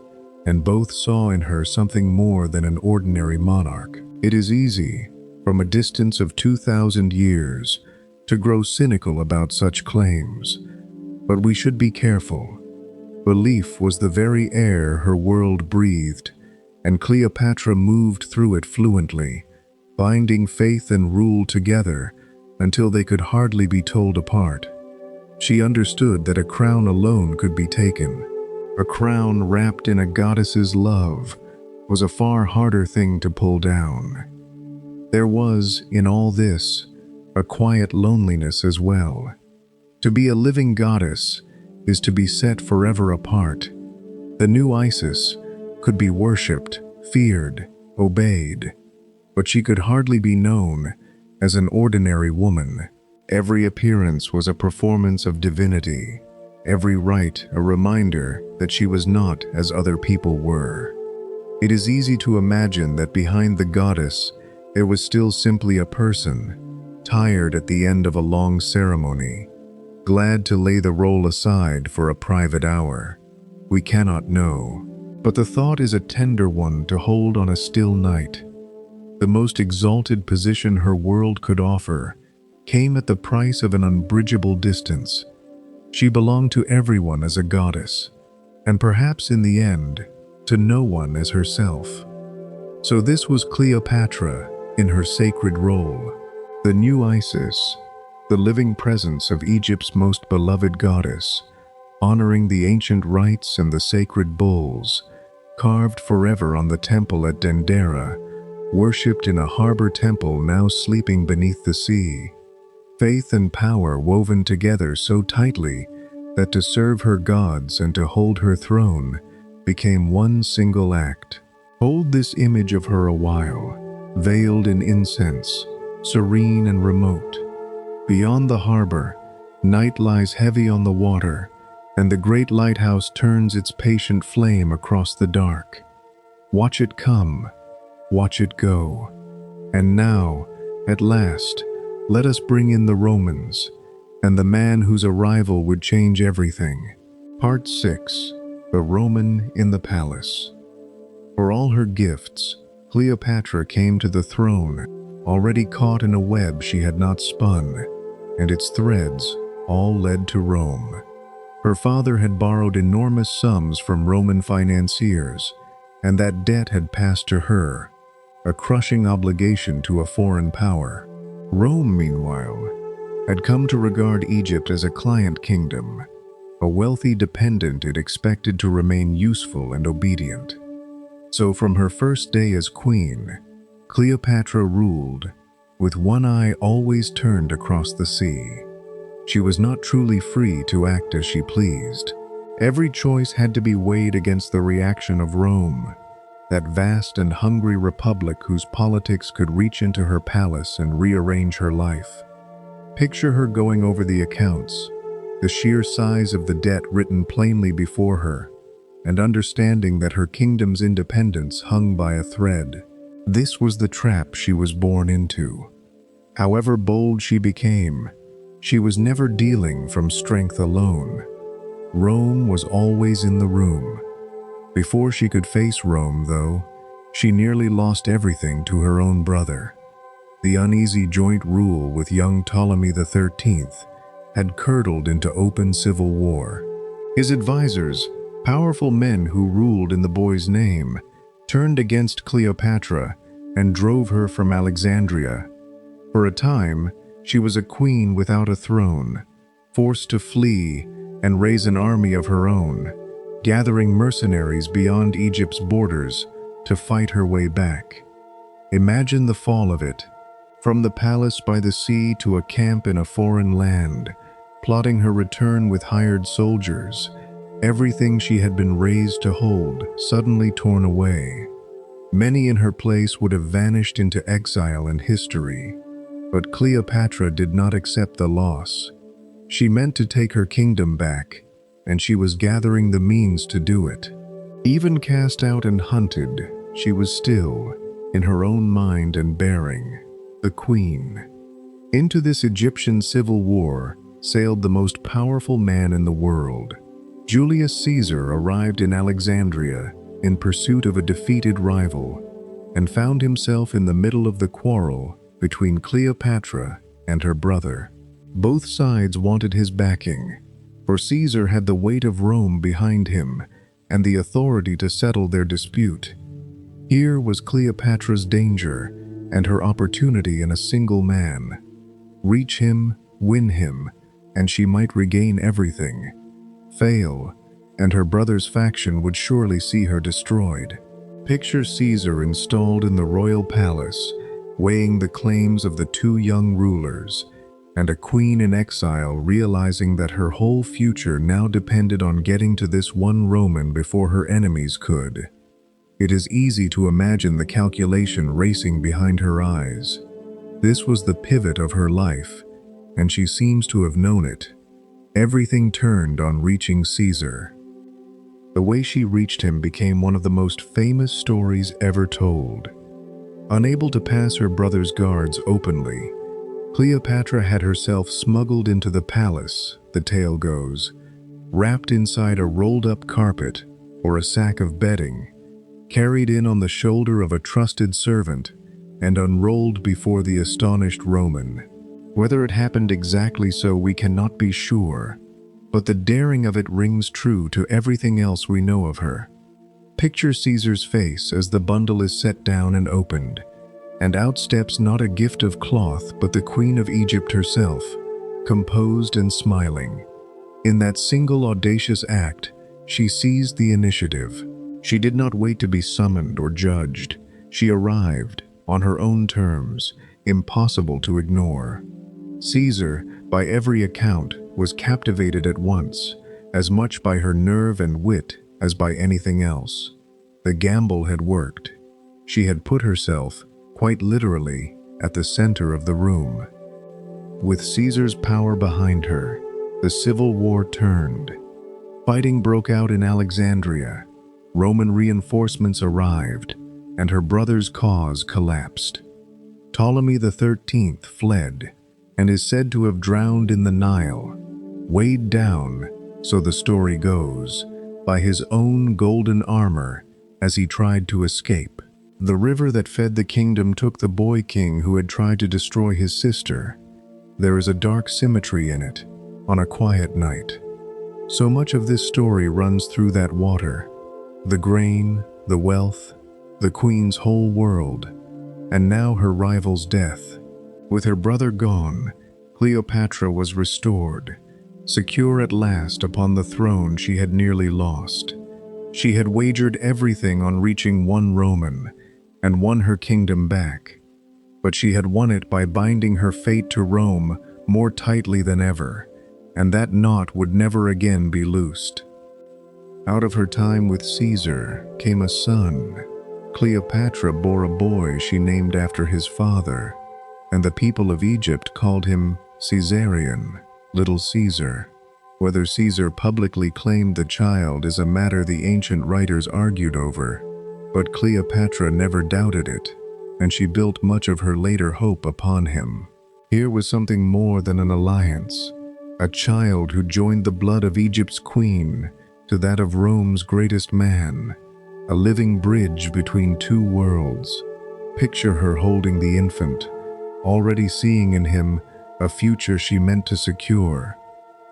and both saw in her something more than an ordinary monarch. It is easy, from a distance of 2,000 years, to grow cynical about such claims, but we should be careful. Belief was the very air her world breathed, and Cleopatra moved through it fluently, binding faith and rule together until they could hardly be told apart. She understood that a crown alone could be taken. A crown wrapped in a goddess's love was a far harder thing to pull down. There was, in all this, a quiet loneliness as well. To be a living goddess is to be set forever apart. The new Isis, could be worshipped, feared, obeyed, but she could hardly be known as an ordinary woman. Every appearance was a performance of divinity, every rite a reminder that she was not as other people were. It is easy to imagine that behind the goddess there was still simply a person, tired at the end of a long ceremony, glad to lay the role aside for a private hour. We cannot know, but the thought is a tender one to hold on a still night. The most exalted position her world could offer came at the price of an unbridgeable distance. She belonged to everyone as a goddess, and perhaps in the end, to no one as herself. So this was Cleopatra in her sacred role, the new Isis, the living presence of Egypt's most beloved goddess, honoring the ancient rites and the sacred bulls, carved forever on the temple at Dendera, worshipped in a harbor temple now sleeping beneath the sea. Faith and power woven together so tightly that to serve her gods and to hold her throne became one single act. Hold this image of her a while, veiled in incense, serene and remote. Beyond the harbor, night lies heavy on the water, and the great lighthouse turns its patient flame across the dark. Watch it come, watch it go. And now, at last, let us bring in the Romans, and the man whose arrival would change everything. Part 6. The Roman in the Palace. For all her gifts, Cleopatra came to the throne, already caught in a web she had not spun, and its threads all led to Rome. Her father had borrowed enormous sums from Roman financiers, and that debt had passed to her, a crushing obligation to a foreign power. Rome, meanwhile, had come to regard Egypt as a client kingdom, a wealthy dependent it expected to remain useful and obedient. So from her first day as queen, Cleopatra ruled, with one eye always turned across the sea. She was not truly free to act as she pleased. Every choice had to be weighed against the reaction of Rome, that vast and hungry republic whose politics could reach into her palace and rearrange her life. Picture her going over the accounts, the sheer size of the debt written plainly before her, and understanding that her kingdom's independence hung by a thread. This was the trap she was born into. However bold she became, she was never dealing from strength alone. Rome was always in the room. Before she could face Rome, though, she nearly lost everything to her own brother. The uneasy joint rule with young Ptolemy XIII had curdled into open civil war. His advisors, powerful men who ruled in the boy's name, turned against Cleopatra and drove her from Alexandria. For a time, she was a queen without a throne, forced to flee and raise an army of her own, gathering mercenaries beyond Egypt's borders to fight her way back. Imagine the fall of it. From the palace by the sea to a camp in a foreign land, plotting her return with hired soldiers, everything she had been raised to hold suddenly torn away. Many in her place would have vanished into exile and history, but Cleopatra did not accept the loss. She meant to take her kingdom back, and she was gathering the means to do it. Even cast out and hunted, she was still, in her own mind and bearing, the queen. Into this Egyptian civil war sailed the most powerful man in the world. Julius Caesar arrived in Alexandria in pursuit of a defeated rival, and found himself in the middle of the quarrel between Cleopatra and her brother. Both sides wanted his backing, for Caesar had the weight of Rome behind him and the authority to settle their dispute. Here was Cleopatra's danger and her opportunity in a single man. Reach him, win him, and she might regain everything. Fail, and her brother's faction would surely see her destroyed. Picture Caesar installed in the royal palace, weighing the claims of the two young rulers, and a queen in exile realizing that her whole future now depended on getting to this one Roman before her enemies could. It is easy to imagine the calculation racing behind her eyes. This was the pivot of her life, and she seems to have known it. Everything turned on reaching Caesar. The way she reached him became one of the most famous stories ever told. Unable to pass her brother's guards openly, Cleopatra had herself smuggled into the palace, the tale goes, wrapped inside a rolled-up carpet or a sack of bedding, carried in on the shoulder of a trusted servant, and unrolled before the astonished Roman. Whether it happened exactly so, we cannot be sure, but the daring of it rings true to everything else we know of her. Picture Caesar's face as the bundle is set down and opened, and out steps not a gift of cloth but the Queen of Egypt herself, composed and smiling. In that single audacious act, she seized the initiative. She did not wait to be summoned or judged. She arrived, on her own terms, impossible to ignore. Caesar, by every account, was captivated at once, as much by her nerve and wit as by anything else. The gamble had worked. She had put herself, quite literally, at the center of the room. With Caesar's power behind her, the civil war turned. Fighting broke out in Alexandria. Roman reinforcements arrived, and her brother's cause collapsed. Ptolemy XIII fled, and is said to have drowned in the Nile, weighed down, so the story goes, by his own golden armor as he tried to escape. The river that fed the kingdom took the boy king who had tried to destroy his sister. There is a dark symmetry in it, on a quiet night. So much of this story runs through that water. The grain, the wealth, the queen's whole world, and now her rival's death. With her brother gone, Cleopatra was restored, secure at last upon the throne she had nearly lost. She had wagered everything on reaching one Roman, and won her kingdom back. But she had won it by binding her fate to Rome more tightly than ever, and that knot would never again be loosed. Out of her time with Caesar came a son. Cleopatra bore a boy she named after his father, and the people of Egypt called him Caesarion, Little Caesar. Whether Caesar publicly claimed the child is a matter the ancient writers argued over, but Cleopatra never doubted it, and she built much of her later hope upon him. Here was something more than an alliance, a child who joined the blood of Egypt's queen to that of Rome's greatest man, a living bridge between two worlds. Picture her holding the infant, already seeing in him a future she meant to secure,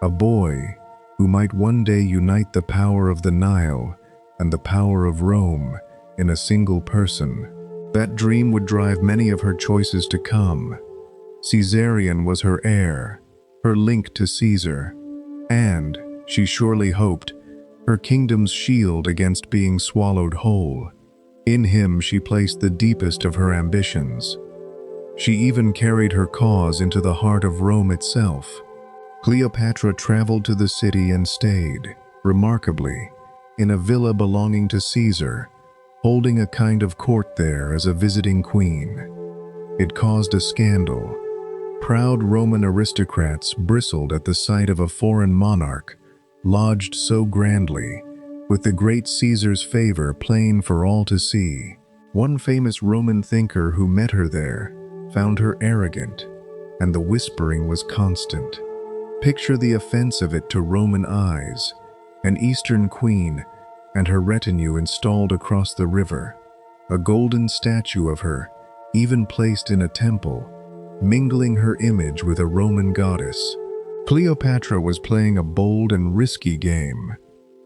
a boy who might one day unite the power of the Nile and the power of Rome in a single person. That dream would drive many of her choices to come. Caesarion was her heir, her link to Caesar, and, she surely hoped, her kingdom's shield against being swallowed whole. In him she placed the deepest of her ambitions. She even carried her cause into the heart of Rome itself. Cleopatra traveled to the city and stayed, remarkably, in a villa belonging to Caesar, holding a kind of court there as a visiting queen. It caused a scandal. Proud Roman aristocrats bristled at the sight of a foreign monarch, lodged so grandly, with the great Caesar's favor plain for all to see. One famous Roman thinker who met her there found her arrogant, and the whispering was constant. Picture the offense of it to Roman eyes, an Eastern queen and her retinue installed across the river, a golden statue of her, even placed in a temple, mingling her image with a Roman goddess. Cleopatra was playing a bold and risky game,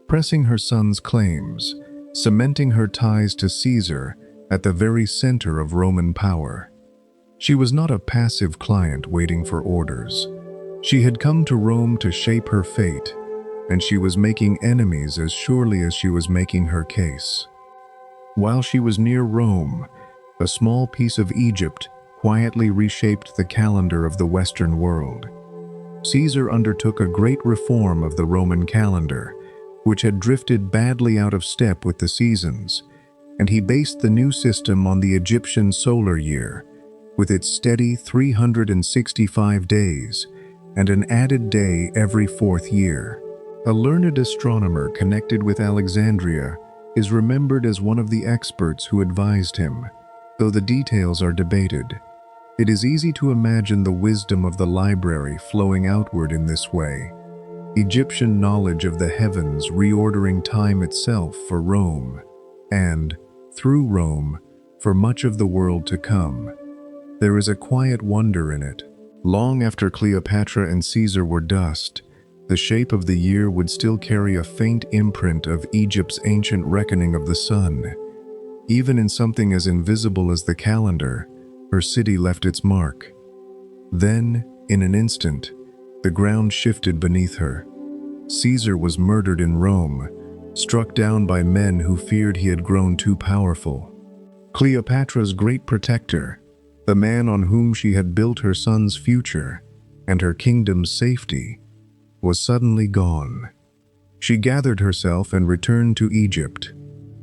pressing her son's claims, cementing her ties to Caesar at the very center of Roman power. She was not a passive client waiting for orders. She had come to Rome to shape her fate, and she was making enemies as surely as she was making her case. While she was near Rome, a small piece of Egypt quietly reshaped the calendar of the Western world. Caesar undertook a great reform of the Roman calendar, which had drifted badly out of step with the seasons. and he based the new system on the Egyptian solar year, with its steady 365 days and an added day every fourth year. A learned astronomer connected with Alexandria is remembered as one of the experts who advised him, though the details are debated. It is easy to imagine the wisdom of the library flowing outward in this way. Egyptian knowledge of the heavens reordering time itself for Rome, and, through Rome, for much of the world to come. There is a quiet wonder in it. Long after Cleopatra and Caesar were dust, the shape of the year would still carry a faint imprint of Egypt's ancient reckoning of the sun. Even in something as invisible as the calendar, her city left its mark. Then, in an instant, the ground shifted beneath her. Caesar was murdered in Rome, struck down by men who feared he had grown too powerful. Cleopatra's great protector, the man on whom she had built her son's future and her kingdom's safety, was suddenly gone. She gathered herself and returned to Egypt,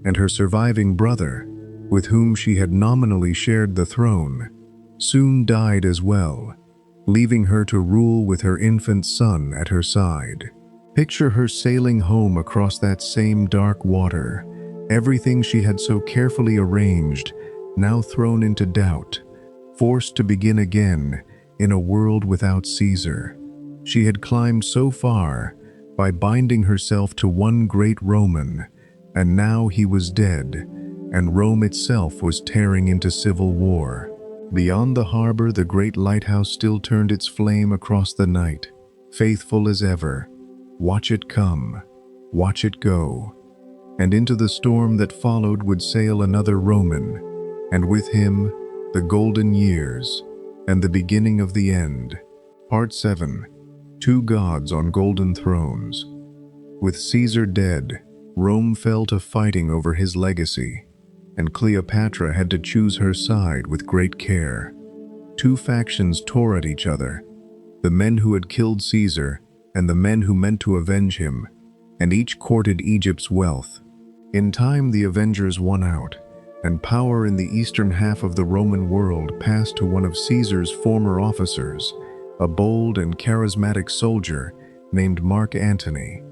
and her surviving brother, with whom she had nominally shared the throne, soon died as well, leaving her to rule with her infant son at her side. Picture her sailing home across that same dark water, everything she had so carefully arranged, now thrown into doubt, forced to begin again in a world without Caesar. She had climbed so far by binding herself to one great Roman, and now he was dead, and Rome itself was tearing into civil war. Beyond the harbor, the great lighthouse still turned its flame across the night, faithful as ever. Watch it come, watch it go. And into the storm that followed would sail another Roman, and with him the golden years and the beginning of the end. Part 7. Two gods on golden thrones. With Caesar dead, Rome fell to fighting over his legacy, and Cleopatra had to choose her side with great care. Two factions tore at each other, the men who had killed Caesar and the men who meant to avenge him, and each courted Egypt's wealth. In time, the avengers won out, and power in the eastern half of the Roman world passed to one of Caesar's former officers, a bold and charismatic soldier named Mark Antony.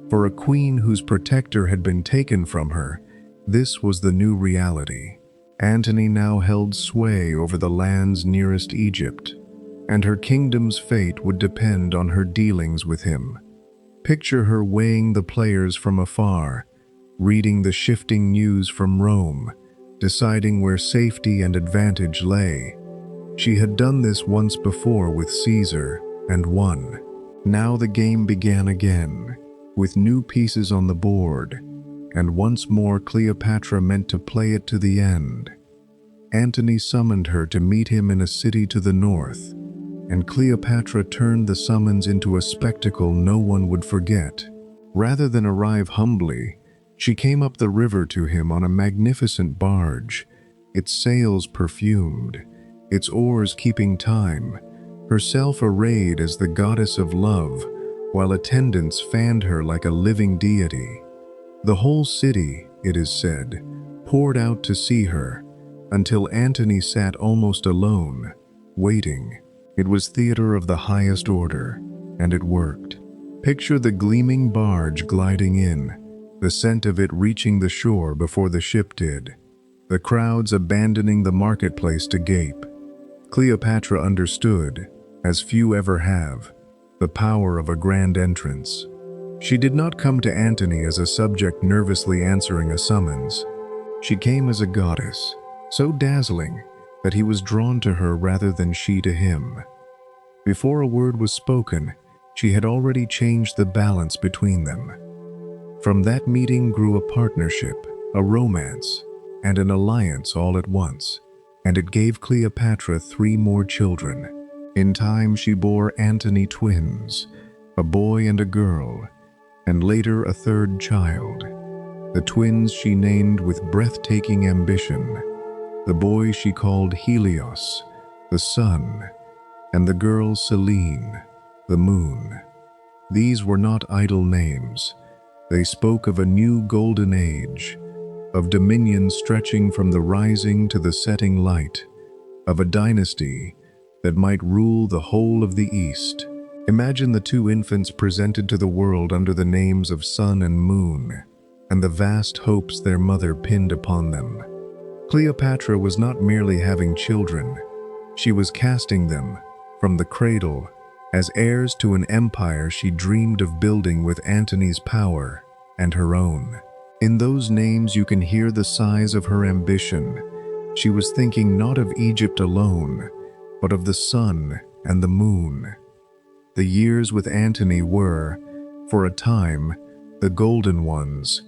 For a queen whose protector had been taken from her, this was the new reality. Antony now held sway over the lands nearest Egypt, and her kingdom's fate would depend on her dealings with him. Picture her weighing the players from afar, reading the shifting news from Rome, deciding where safety and advantage lay. She had done this once before with Caesar and won. Now the game began again, with new pieces on the board, and once more Cleopatra meant to play it to the end. Antony summoned her to meet him in a city to the north, and Cleopatra turned the summons into a spectacle no one would forget. Rather than arrive humbly, she came up the river to him on a magnificent barge, its sails perfumed, its oars keeping time, herself arrayed as the goddess of love, while attendants fanned her like a living deity. The whole city, it is said, poured out to see her, until Antony sat almost alone, waiting. It was theater of the highest order, and it worked. Picture the gleaming barge gliding in, the scent of it reaching the shore before the ship did, the crowds abandoning the marketplace to gape. Cleopatra understood, as few ever have, the power of a grand entrance. She did not come to Antony as a subject nervously answering a summons. She came as a goddess, so dazzling that he was drawn to her rather than she to him. Before a word was spoken, she had already changed the balance between them. From that meeting grew a partnership, a romance, and an alliance all at once, and it gave Cleopatra 3 more children. In time she bore Antony twins, a boy and a girl, and later a 3rd child. The twins she named with breathtaking ambition. The boy she called Helios, the sun, and the girl Selene, the moon. These were not idle names. They spoke of a new golden age, of dominion stretching from the rising to the setting light, of a dynasty that might rule the whole of the East. Imagine the two infants presented to the world under the names of sun and moon, and the vast hopes their mother pinned upon them. Cleopatra was not merely having children, she was casting them, from the cradle, as heirs to an empire she dreamed of building with Antony's power and her own. In those names you can hear the size of her ambition. She was thinking not of Egypt alone, but of the sun and the moon. The years with Antony were, for a time, the golden ones,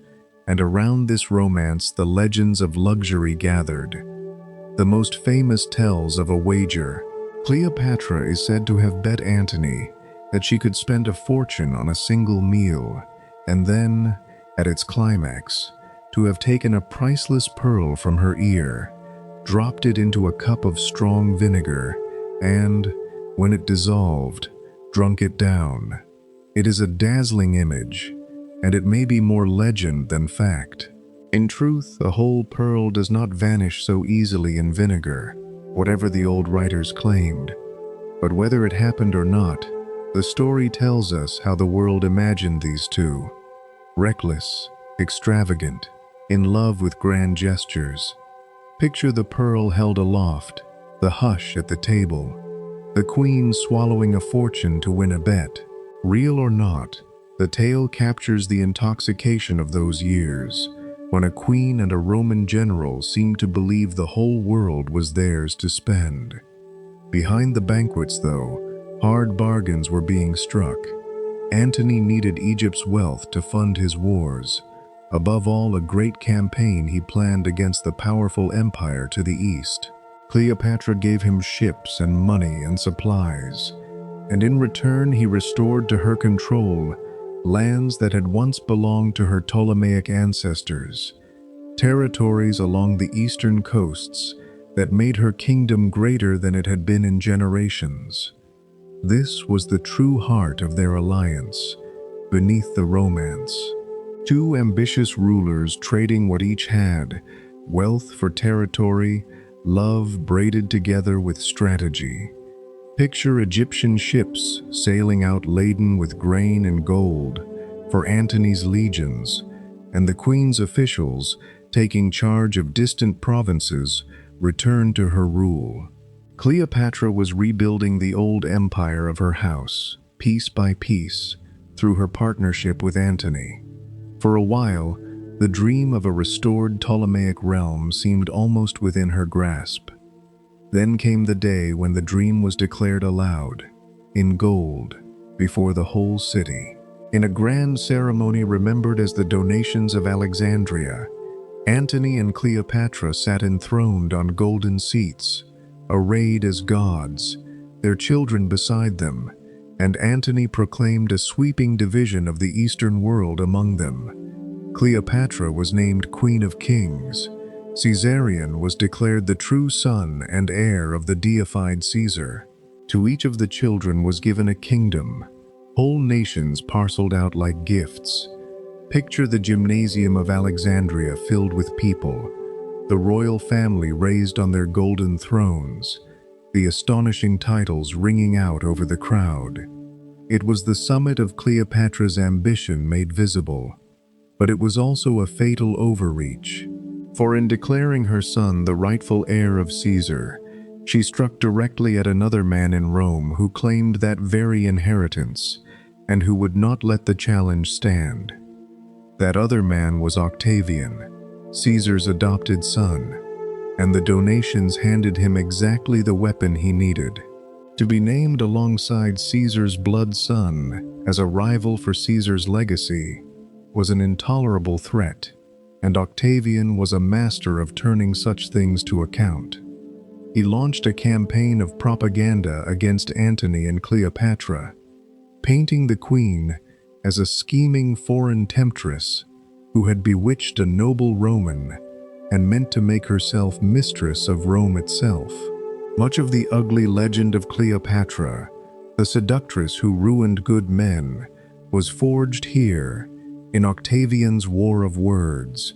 and around this romance the legends of luxury gathered. The most famous tells of a wager. Cleopatra is said to have bet Antony that she could spend a fortune on a single meal, and then, at its climax, to have taken a priceless pearl from her ear, dropped it into a cup of strong vinegar, and, when it dissolved, drunk it down. It is a dazzling image, and it may be more legend than fact. In truth, a whole pearl does not vanish so easily in vinegar, whatever the old writers claimed. But whether it happened or not, the story tells us how the world imagined these two. Reckless, extravagant, in love with grand gestures. Picture the pearl held aloft, the hush at the table, the queen swallowing a fortune to win a bet. Real or not, the tale captures the intoxication of those years, when a queen and a Roman general seemed to believe the whole world was theirs to spend. Behind the banquets, though, hard bargains were being struck. Antony needed Egypt's wealth to fund his wars. Above all, a great campaign he planned against the powerful empire to the east. Cleopatra gave him ships and money and supplies, and in return he restored to her control lands that had once belonged to her Ptolemaic ancestors, territories along the eastern coasts that made her kingdom greater than it had been in generations. This was the true heart of their alliance, beneath the romance. Two ambitious rulers trading what each had, wealth for territory, love braided together with strategy. Picture Egyptian ships sailing out laden with grain and gold for Antony's legions, and the queen's officials, taking charge of distant provinces, returned to her rule. Cleopatra was rebuilding the old empire of her house, piece by piece, through her partnership with Antony. For a while, the dream of a restored Ptolemaic realm seemed almost within her grasp. Then came the day when the dream was declared aloud, in gold, before the whole city. In a grand ceremony remembered as the donations of Alexandria, Antony and Cleopatra sat enthroned on golden seats, arrayed as gods, their children beside them, and Antony proclaimed a sweeping division of the Eastern world among them. Cleopatra was named Queen of Kings. Caesarion was declared the true son and heir of the deified Caesar. To each of the children was given a kingdom, whole nations parceled out like gifts. Picture the gymnasium of Alexandria filled with people, the royal family raised on their golden thrones, the astonishing titles ringing out over the crowd. It was the summit of Cleopatra's ambition made visible, but it was also a fatal overreach. For in declaring her son the rightful heir of Caesar, she struck directly at another man in Rome who claimed that very inheritance, and who would not let the challenge stand. That other man was Octavian, Caesar's adopted son, and the donations handed him exactly the weapon he needed. To be named alongside Caesar's blood son as a rival for Caesar's legacy was an intolerable threat, and Octavian was a master of turning such things to account. He launched a campaign of propaganda against Antony and Cleopatra, painting the queen as a scheming foreign temptress who had bewitched a noble Roman and meant to make herself mistress of Rome itself. Much of the ugly legend of Cleopatra, the seductress who ruined good men, was forged here in Octavian's War of Words.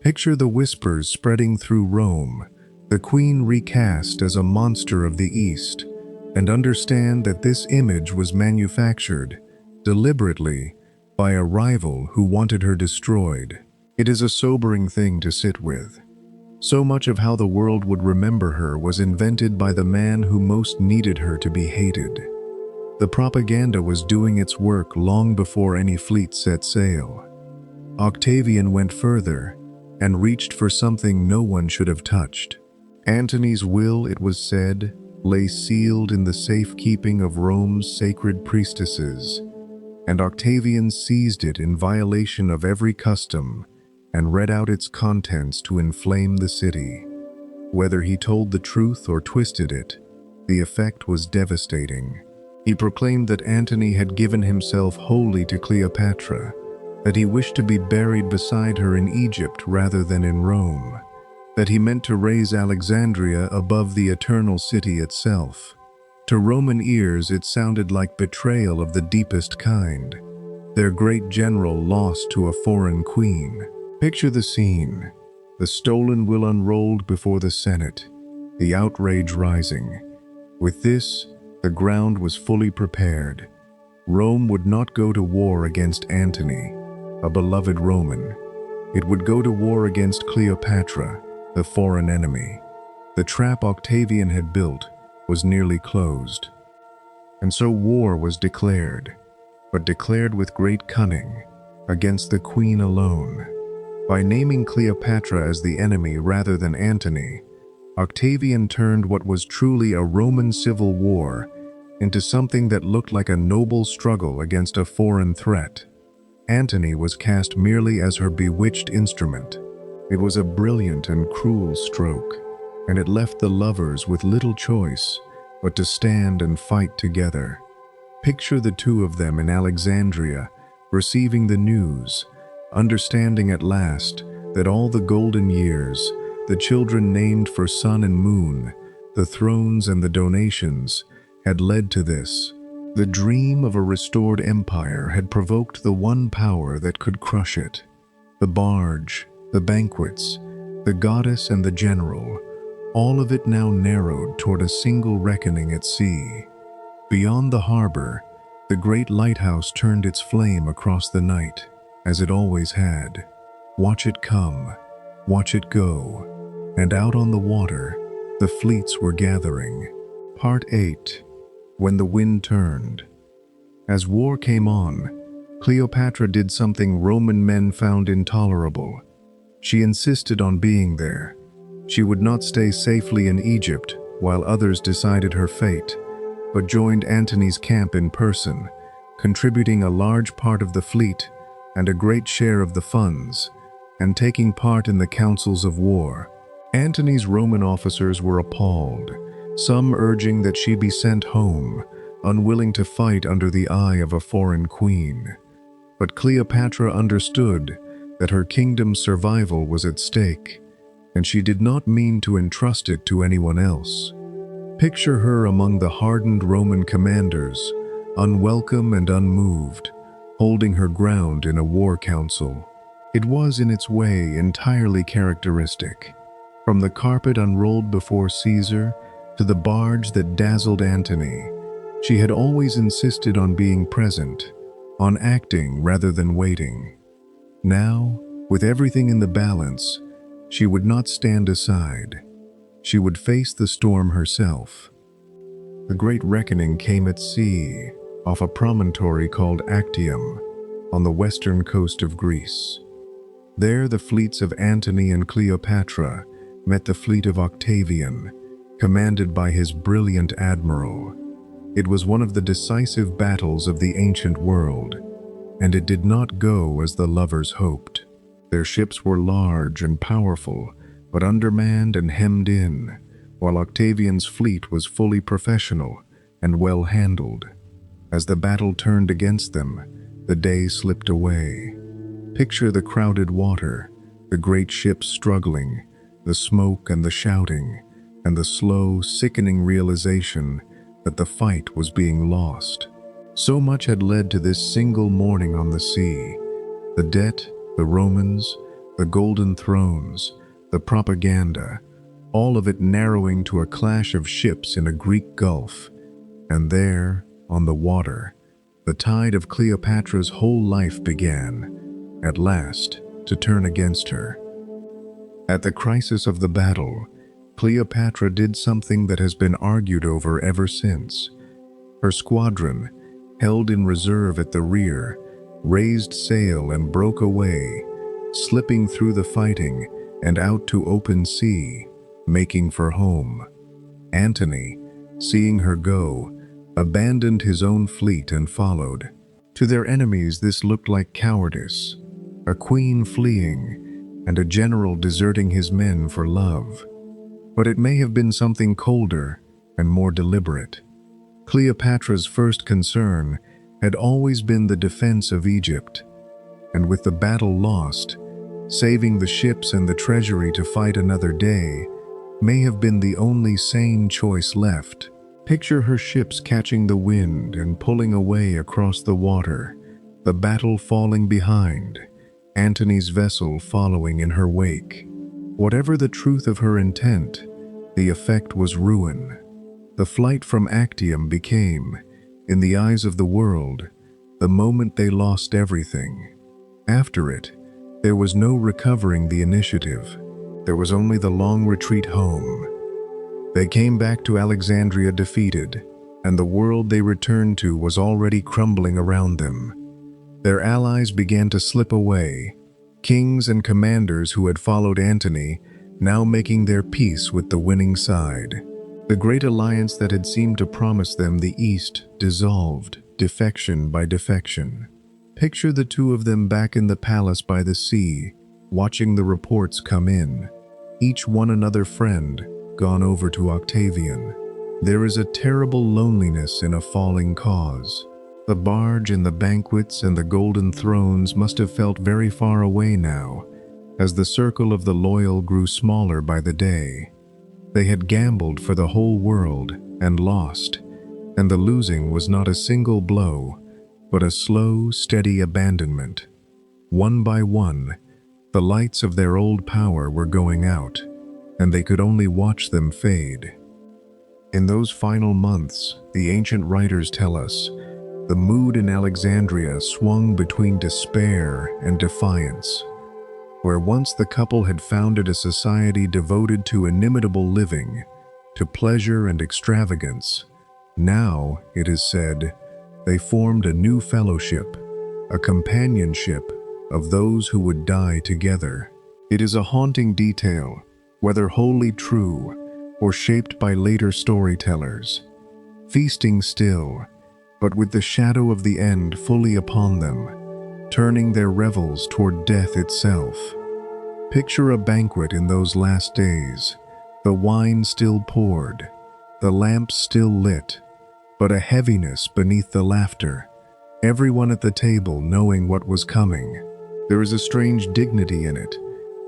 Picture the whispers spreading through Rome, the queen recast as a monster of the East, and understand that this image was manufactured, deliberately, by a rival who wanted her destroyed. It is a sobering thing to sit with. So much of how the world would remember her was invented by the man who most needed her to be hated. The propaganda was doing its work long before any fleet set sail. Octavian went further and reached for something no one should have touched. Antony's will, it was said, lay sealed in the safekeeping of Rome's sacred priestesses, and Octavian seized it in violation of every custom and read out its contents to inflame the city. Whether he told the truth or twisted it, the effect was devastating. He proclaimed that Antony had given himself wholly to Cleopatra, that he wished to be buried beside her in Egypt rather than in Rome, that he meant to raise Alexandria above the eternal city itself. To Roman ears, it sounded like betrayal of the deepest kind, their great general lost to a foreign queen. Picture the scene: the stolen will unrolled before the Senate, the outrage rising. With this, the ground was fully prepared. Rome would not go to war against Antony, a beloved Roman. It would go to war against Cleopatra, the foreign enemy. The trap Octavian had built was nearly closed. And so war was declared, but declared with great cunning, against the queen alone. By naming Cleopatra as the enemy rather than Antony, Octavian turned what was truly a Roman civil war into something that looked like a noble struggle against a foreign threat. Antony was cast merely as her bewitched instrument. It was a brilliant and cruel stroke, and it left the lovers with little choice but to stand and fight together. Picture the two of them in Alexandria, receiving the news, understanding at last that all the golden years, the children named for sun and moon, the thrones and the donations, had led to this. The dream of a restored empire had provoked the one power that could crush it. The barge, the banquets, the goddess and the general, all of it now narrowed toward a single reckoning at sea. Beyond the harbor, the great lighthouse turned its flame across the night, as it always had. Watch it come, watch it go, and out on the water, the fleets were gathering. Part 8. When the wind turned. As war came on, Cleopatra did something Roman men found intolerable. She insisted on being there. She would not stay safely in Egypt while others decided her fate, but joined Antony's camp in person, contributing a large part of the fleet and a great share of the funds, and taking part in the councils of war. Antony's Roman officers were appalled, some urging that she be sent home, unwilling to fight under the eye of a foreign queen. But Cleopatra understood that her kingdom's survival was at stake, and she did not mean to entrust it to anyone else. Picture her among the hardened Roman commanders, unwelcome and unmoved, holding her ground in a war council. It was in its way entirely characteristic. From the carpet unrolled before Caesar to the barge that dazzled Antony, she had always insisted on being present, on acting rather than waiting. Now, with everything in the balance, she would not stand aside. She would face the storm herself. The great reckoning came at sea, off a promontory called Actium, on the western coast of Greece. There the fleets of Antony and Cleopatra met the fleet of Octavian, commanded by his brilliant admiral. It was one of the decisive battles of the ancient world, and it did not go as the lovers hoped. Their ships were large and powerful, but undermanned and hemmed in, while Octavian's fleet was fully professional and well handled. As the battle turned against them, the day slipped away. Picture the crowded water, the great ships struggling, the smoke and the shouting, and the slow, sickening realization that the fight was being lost. So much had led to this single morning on the sea: the debt, the Romans, The golden thrones, the propaganda, all of it narrowing to a clash of ships in a Greek gulf. And there, on the water, the tide of Cleopatra's whole life began, at last, to turn against her. At the crisis of the battle, Cleopatra did something that has been argued over ever since. Her squadron, held in reserve at the rear, raised sail and broke away, slipping through the fighting and out to open sea, making for home. Antony, seeing her go, abandoned his own fleet and followed. To their enemies this looked like cowardice, a queen fleeing, and a general deserting his men for love. But it may have been something colder and more deliberate. Cleopatra's first concern had always been the defense of Egypt, and with the battle lost, saving the ships and the treasury to fight another day may have been the only sane choice left. Picture her ships catching the wind and pulling away across the water, the battle falling behind, Antony's vessel following in her wake. Whatever the truth of her intent, the effect was ruin. The flight from Actium became, in the eyes of the world, the moment they lost everything. After it, there was no recovering the initiative. There was only the long retreat home. They came back to Alexandria defeated, and the world they returned to was already crumbling around them. Their allies began to slip away, kings and commanders who had followed Antony now making their peace with the winning side. The great alliance that had seemed to promise them the East dissolved, defection by defection. Picture the two of them back in the palace by the sea, watching the reports come in, each one another friend, gone over to Octavian. There is a terrible loneliness in a falling cause. The barge and the banquets and the golden thrones must have felt very far away now, as the circle of the loyal grew smaller by the day. They had gambled for the whole world and lost, and the losing was not a single blow, but a slow, steady abandonment. One by one, the lights of their old power were going out, and they could only watch them fade. In those final months, the ancient writers tell us, the mood in Alexandria swung between despair and defiance. Where once the couple had founded a society devoted to inimitable living, to pleasure and extravagance, now, it is said, they formed a new fellowship, a companionship of those who would die together. It is a haunting detail, whether wholly true or shaped by later storytellers. Feasting still, but with the shadow of the end fully upon them, turning their revels toward death itself. Picture a banquet in those last days, the wine still poured, the lamps still lit, but a heaviness beneath the laughter, everyone at the table knowing what was coming. There is a strange dignity in it,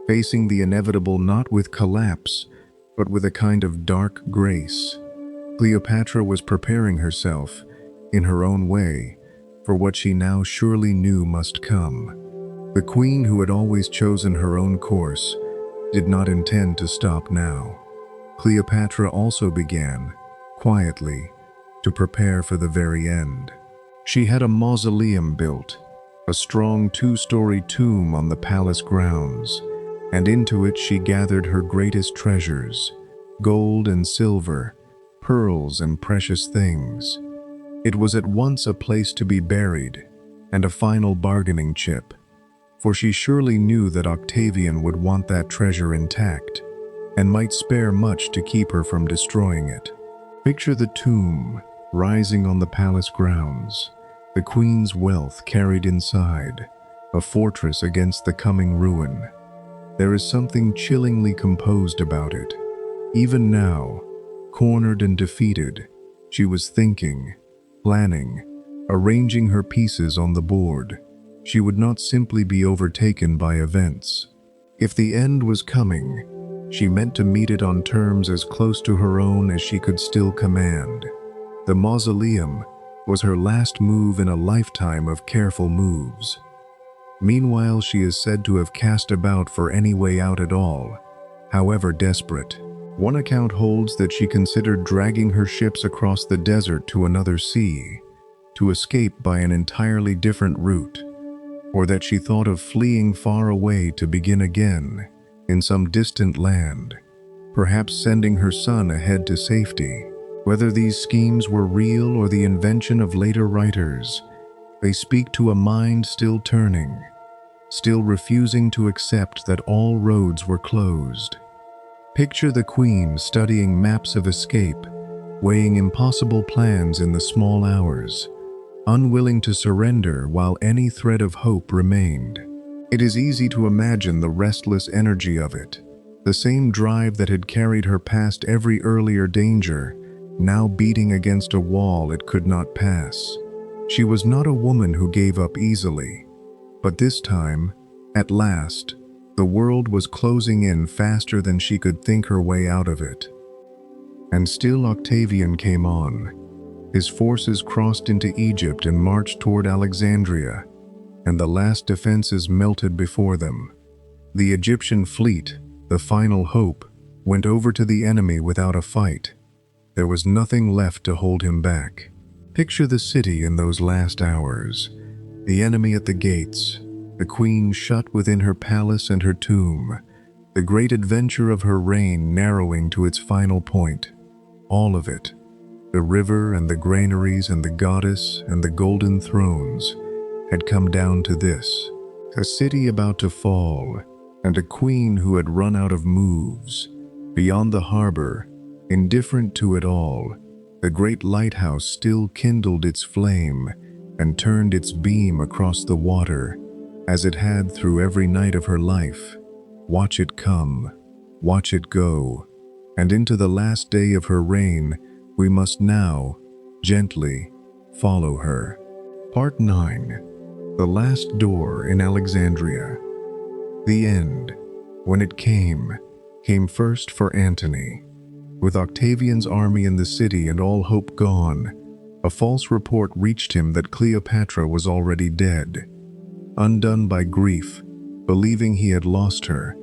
facing the inevitable not with collapse, but with a kind of dark grace. Cleopatra was preparing herself, in her own way, for what she now surely knew must come. The queen who had always chosen her own course did not intend to stop now. Cleopatra also began, quietly, to prepare for the very end. She had a mausoleum built, a strong two-story tomb on the palace grounds, and into it she gathered her greatest treasures, gold and silver, pearls and precious things. It was at once a place to be buried and a final bargaining chip, for she surely knew that Octavian would want that treasure intact and might spare much to keep her from destroying it. Picture the tomb rising on the palace grounds, the queen's wealth carried inside, a fortress against the coming ruin. There is something chillingly composed about it. Even now, cornered and defeated, she was thinking, planning, arranging her pieces on the board. She would not simply be overtaken by events. If the end was coming, she meant to meet it on terms as close to her own as she could still command. The mausoleum was her last move in a lifetime of careful moves. Meanwhile, she is said to have cast about for any way out at all, however desperate. One account holds that she considered dragging her ships across the desert to another sea, to escape by an entirely different route, or that she thought of fleeing far away to begin again in some distant land, perhaps sending her son ahead to safety. Whether these schemes were real or the invention of later writers, they speak to a mind still turning, still refusing to accept that all roads were closed. Picture the queen studying maps of escape, weighing impossible plans in the small hours, unwilling to surrender while any thread of hope remained. It is easy to imagine the restless energy of it, the same drive that had carried her past every earlier danger, now beating against a wall it could not pass. She was not a woman who gave up easily, but this time, at last, the world was closing in faster than she could think her way out of it. And still Octavian came on. His forces crossed into Egypt and marched toward Alexandria, and the last defenses melted before them. The Egyptian fleet, the final hope, went over to the enemy without a fight. There was nothing left to hold him back. Picture the city in those last hours, the enemy at the gates, the queen shut within her palace and her tomb, the great adventure of her reign narrowing to its final point. All of it, the river and the granaries and the goddess and the golden thrones, had come down to this: a city about to fall, and a queen who had run out of moves. Beyond the harbor, indifferent to it all, the great lighthouse still kindled its flame and turned its beam across the water, as it had through every night of her life. Watch it come, watch it go, and into the last day of her reign, we must now, gently, follow her. Part 9. The Last Door in Alexandria. The end, when it came first for Antony. With Octavian's army in the city and all hope gone, a false report reached him that Cleopatra was already dead. Undone by grief, believing he had lost her,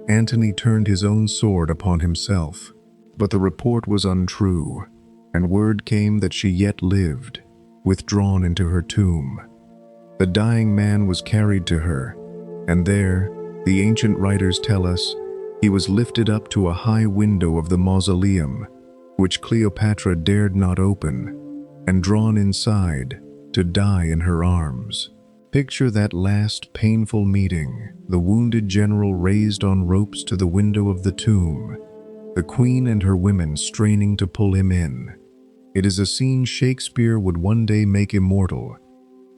Antony turned his own sword upon himself. But the report was untrue, and word came that she yet lived, withdrawn into her tomb. The dying man was carried to her, and there, the ancient writers tell us, he was lifted up to a high window of the mausoleum, which Cleopatra dared not open, and drawn inside to die in her arms. Picture that last painful meeting, the wounded general raised on ropes to the window of the tomb, the queen and her women straining to pull him in. It is a scene Shakespeare would one day make immortal,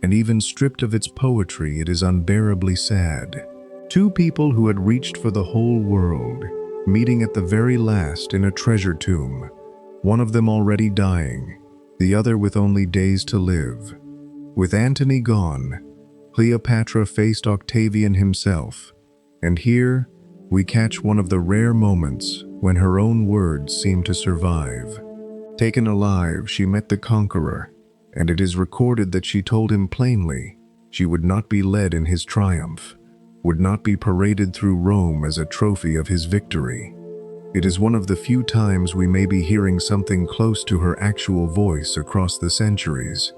and even stripped of its poetry, it is unbearably sad. Two people who had reached for the whole world, meeting at the very last in a treasure tomb, one of them already dying, the other with only days to live. With Antony gone, Cleopatra faced Octavian himself, and here we catch one of the rare moments when her own words seem to survive. Taken alive, she met the conqueror, and it is recorded that she told him plainly she would not be led in his triumph, would not be paraded through Rome as a trophy of his victory. It is one of the few times we may be hearing something close to her actual voice across the centuries,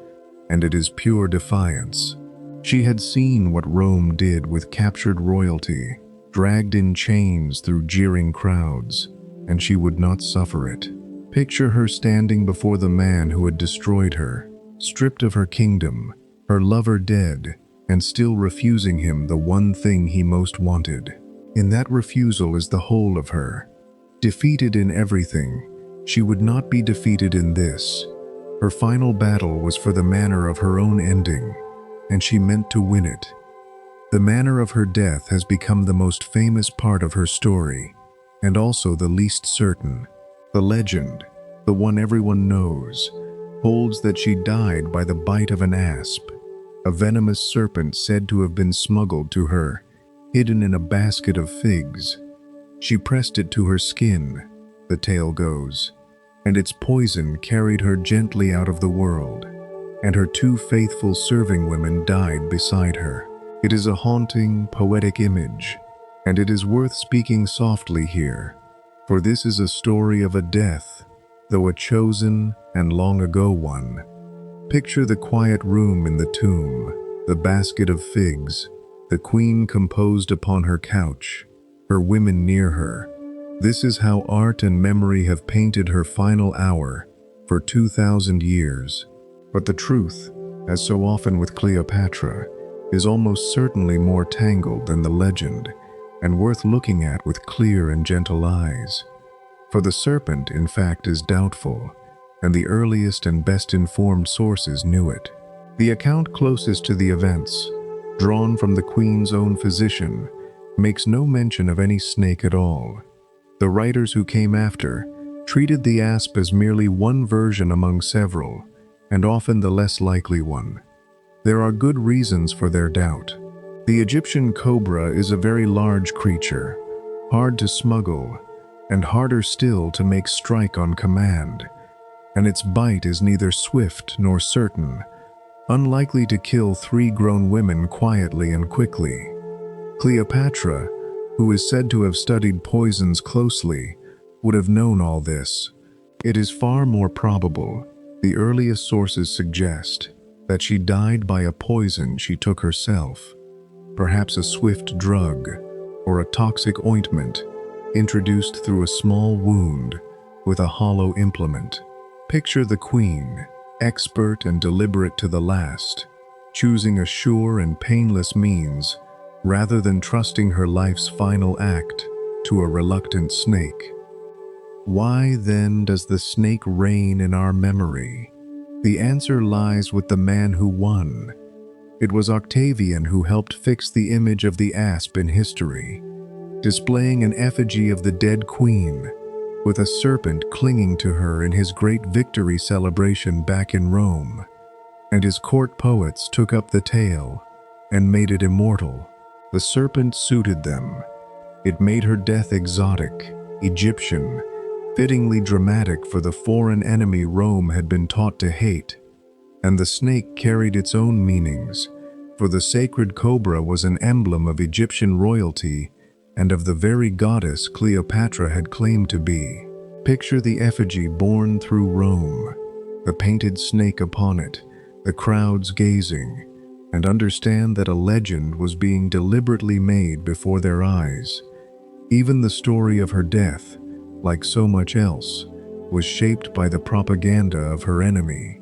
and it is pure defiance. She had seen what Rome did with captured royalty, dragged in chains through jeering crowds, and she would not suffer it. Picture her standing before the man who had destroyed her, stripped of her kingdom, her lover dead, and still refusing him the one thing he most wanted. In that refusal is the whole of her. Defeated in everything, she would not be defeated in this. Her final battle was for the manner of her own ending, and she meant to win it. The manner of her death has become the most famous part of her story, and also the least certain. The legend, the one everyone knows, holds that she died by the bite of an asp, a venomous serpent said to have been smuggled to her, hidden in a basket of figs. She pressed it to her skin, the tale goes, and its poison carried her gently out of the world, and her two faithful serving women died beside her. It is a haunting, poetic image, and it is worth speaking softly here, for this is a story of a death, though a chosen and long ago one. Picture the quiet room in the tomb, the basket of figs, the queen composed upon her couch, her women near her. This is how art and memory have painted her final hour for 2,000 years. But the truth, as so often with Cleopatra, is almost certainly more tangled than the legend, and worth looking at with clear and gentle eyes. For the serpent, in fact, is doubtful, and the earliest and best-informed sources knew it. The account closest to the events, drawn from the queen's own physician, makes no mention of any snake at all. The writers who came after treated the asp as merely one version among several, and often the less likely one. There are good reasons for their doubt. The Egyptian cobra is a very large creature, hard to smuggle, and harder still to make strike on command, and its bite is neither swift nor certain, unlikely to kill 3 grown women quietly and quickly. Cleopatra, who is said to have studied poisons closely, would have known all this. It is far more probable, the earliest sources suggest, that she died by a poison she took herself, perhaps a swift drug or a toxic ointment introduced through a small wound with a hollow implement. Picture the queen, expert and deliberate to the last, choosing a sure and painless means rather than trusting her life's final act to a reluctant snake. Why then does the snake reign in our memory? The answer lies with the man who won. It was Octavian who helped fix the image of the asp in history, displaying an effigy of the dead queen, with a serpent clinging to her in his great victory celebration back in Rome. And his court poets took up the tale and made it immortal. The serpent suited them. It made her death exotic, Egyptian, fittingly dramatic for the foreign enemy Rome had been taught to hate. And the snake carried its own meanings, for the sacred cobra was an emblem of Egyptian royalty and of the very goddess Cleopatra had claimed to be. Picture the effigy borne through Rome, the painted snake upon it, the crowds gazing, and understand that a legend was being deliberately made before their eyes. Even the story of her death, like so much else, was shaped by the propaganda of her enemy.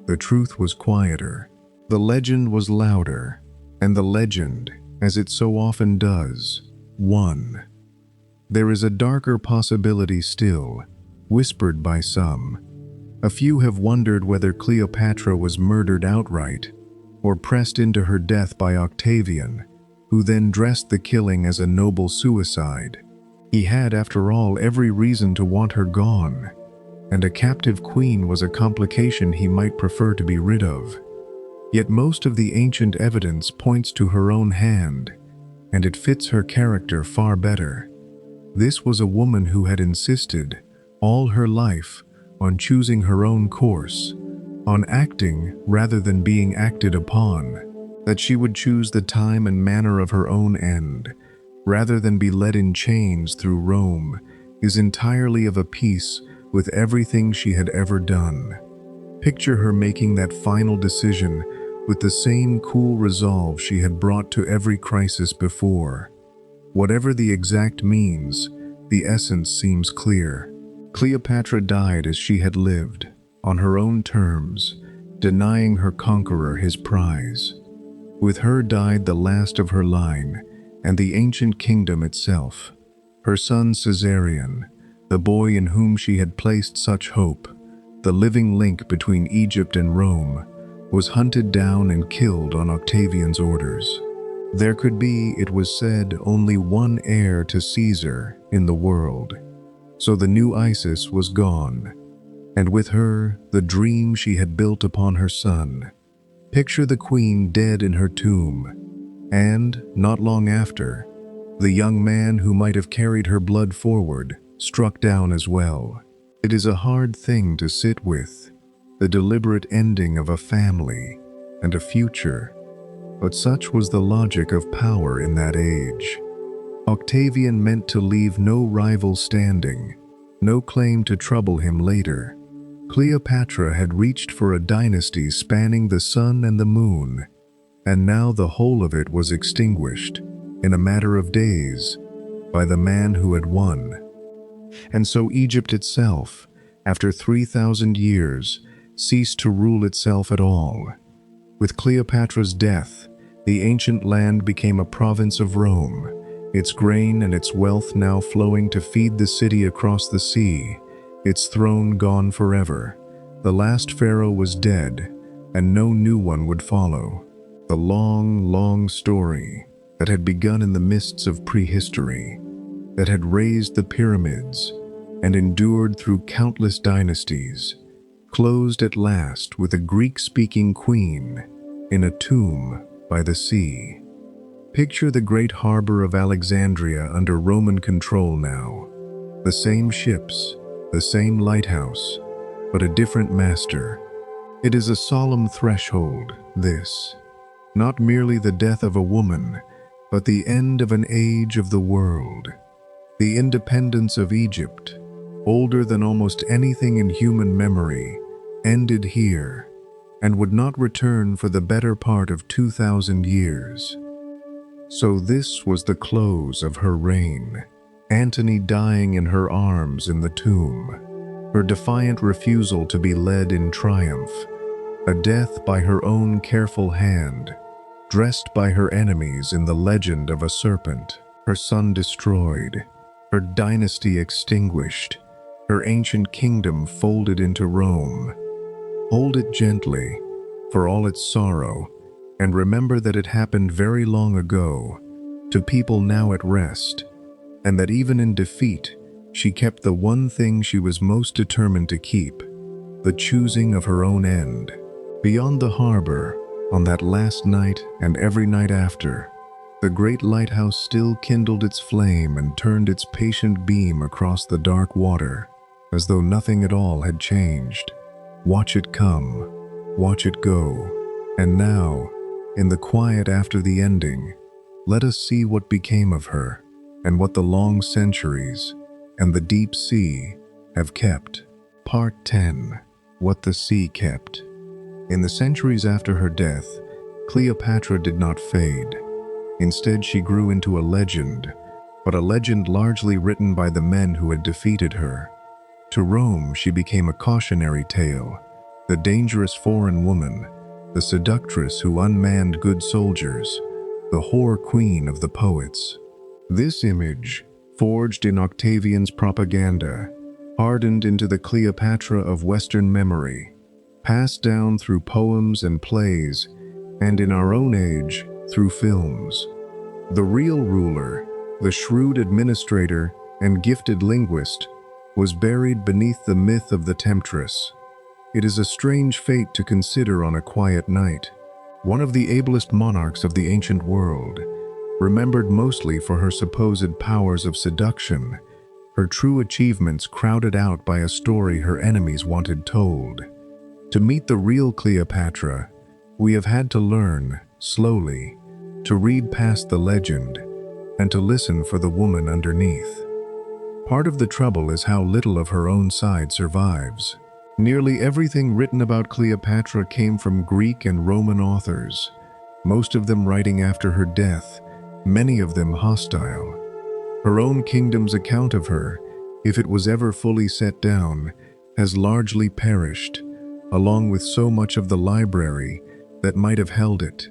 The truth was quieter. The legend was louder, and the legend, as it so often does, won. There is a darker possibility still, whispered by some. A few have wondered whether Cleopatra was murdered outright, or pressed into her death by Octavian, who then dressed the killing as a noble suicide. He had, after all, every reason to want her gone, and a captive queen was a complication he might prefer to be rid of. Yet most of the ancient evidence points to her own hand, and it fits her character far better. This was a woman who had insisted, all her life, on choosing her own course, on acting rather than being acted upon, that she would choose the time and manner of her own end, rather than be led in chains through Rome, is entirely of a piece with everything she had ever done. Picture her making that final decision with the same cool resolve she had brought to every crisis before. Whatever the exact means, the essence seems clear. Cleopatra died as she had lived, on her own terms, denying her conqueror his prize. With her died the last of her line, and the ancient kingdom itself. Her son Caesarion, the boy in whom she had placed such hope, the living link between Egypt and Rome, was hunted down and killed on Octavian's orders. There could be, it was said, only one heir to Caesar in the world. So the new Isis was gone, and with her, the dream she had built upon her son. Picture the queen dead in her tomb, and, not long after, the young man who might have carried her blood forward, struck down as well. It is a hard thing to sit with, the deliberate ending of a family and a future. But such was the logic of power in that age. Octavian meant to leave no rival standing, no claim to trouble him later. Cleopatra had reached for a dynasty spanning the sun and the moon, and now the whole of it was extinguished, in a matter of days, by the man who had won. And so Egypt itself, after 3,000 years, ceased to rule itself at all. With Cleopatra's death, the ancient land became a province of Rome, its grain and its wealth now flowing to feed the city across the sea, its throne gone forever. The last pharaoh was dead, and no new one would follow. The long, long story that had begun in the mists of prehistory, that had raised the pyramids and endured through countless dynasties, closed at last with a Greek-speaking queen in a tomb by the sea. Picture the great harbor of Alexandria under Roman control now. The same ships, the same lighthouse, but a different master. It is a solemn threshold, this. Not merely the death of a woman, but the end of an age of the world. The independence of Egypt, older than almost anything in human memory, ended here, and would not return for the better part of 2,000 years. So this was the close of her reign, Antony dying in her arms in the tomb, her defiant refusal to be led in triumph, a death by her own careful hand, dressed by her enemies in the legend of a serpent, her son destroyed, her dynasty extinguished, her ancient kingdom folded into Rome. Hold it gently, for all its sorrow, and remember that it happened very long ago, to people now at rest, and that even in defeat, she kept the one thing she was most determined to keep, the choosing of her own end. Beyond the harbor, on that last night and every night after, the great lighthouse still kindled its flame and turned its patient beam across the dark water, as though nothing at all had changed. Watch it come, watch it go, and now, in the quiet after the ending, let us see what became of her, and what the long centuries and the deep sea have kept. Part 10. What the sea kept. In the centuries after her death, Cleopatra did not fade. Instead, she grew into a legend, but a legend largely written by the men who had defeated her. To Rome, she became a cautionary tale, the dangerous foreign woman, the seductress who unmanned good soldiers, the whore queen of the poets. This image, forged in Octavian's propaganda, hardened into the Cleopatra of Western memory, passed down through poems and plays, and in our own age, through films. The real ruler, the shrewd administrator and gifted linguist, was buried beneath the myth of the temptress. It is a strange fate to consider on a quiet night. One of the ablest monarchs of the ancient world, remembered mostly for her supposed powers of seduction, her true achievements crowded out by a story her enemies wanted told. To meet the real Cleopatra, we have had to learn, slowly, to read past the legend and to listen for the woman underneath. Part of the trouble is how little of her own side survives. Nearly everything written about Cleopatra came from Greek and Roman authors, most of them writing after her death, many of them hostile. Her own kingdom's account of her, if it was ever fully set down, has largely perished, along with so much of the library that might have held it.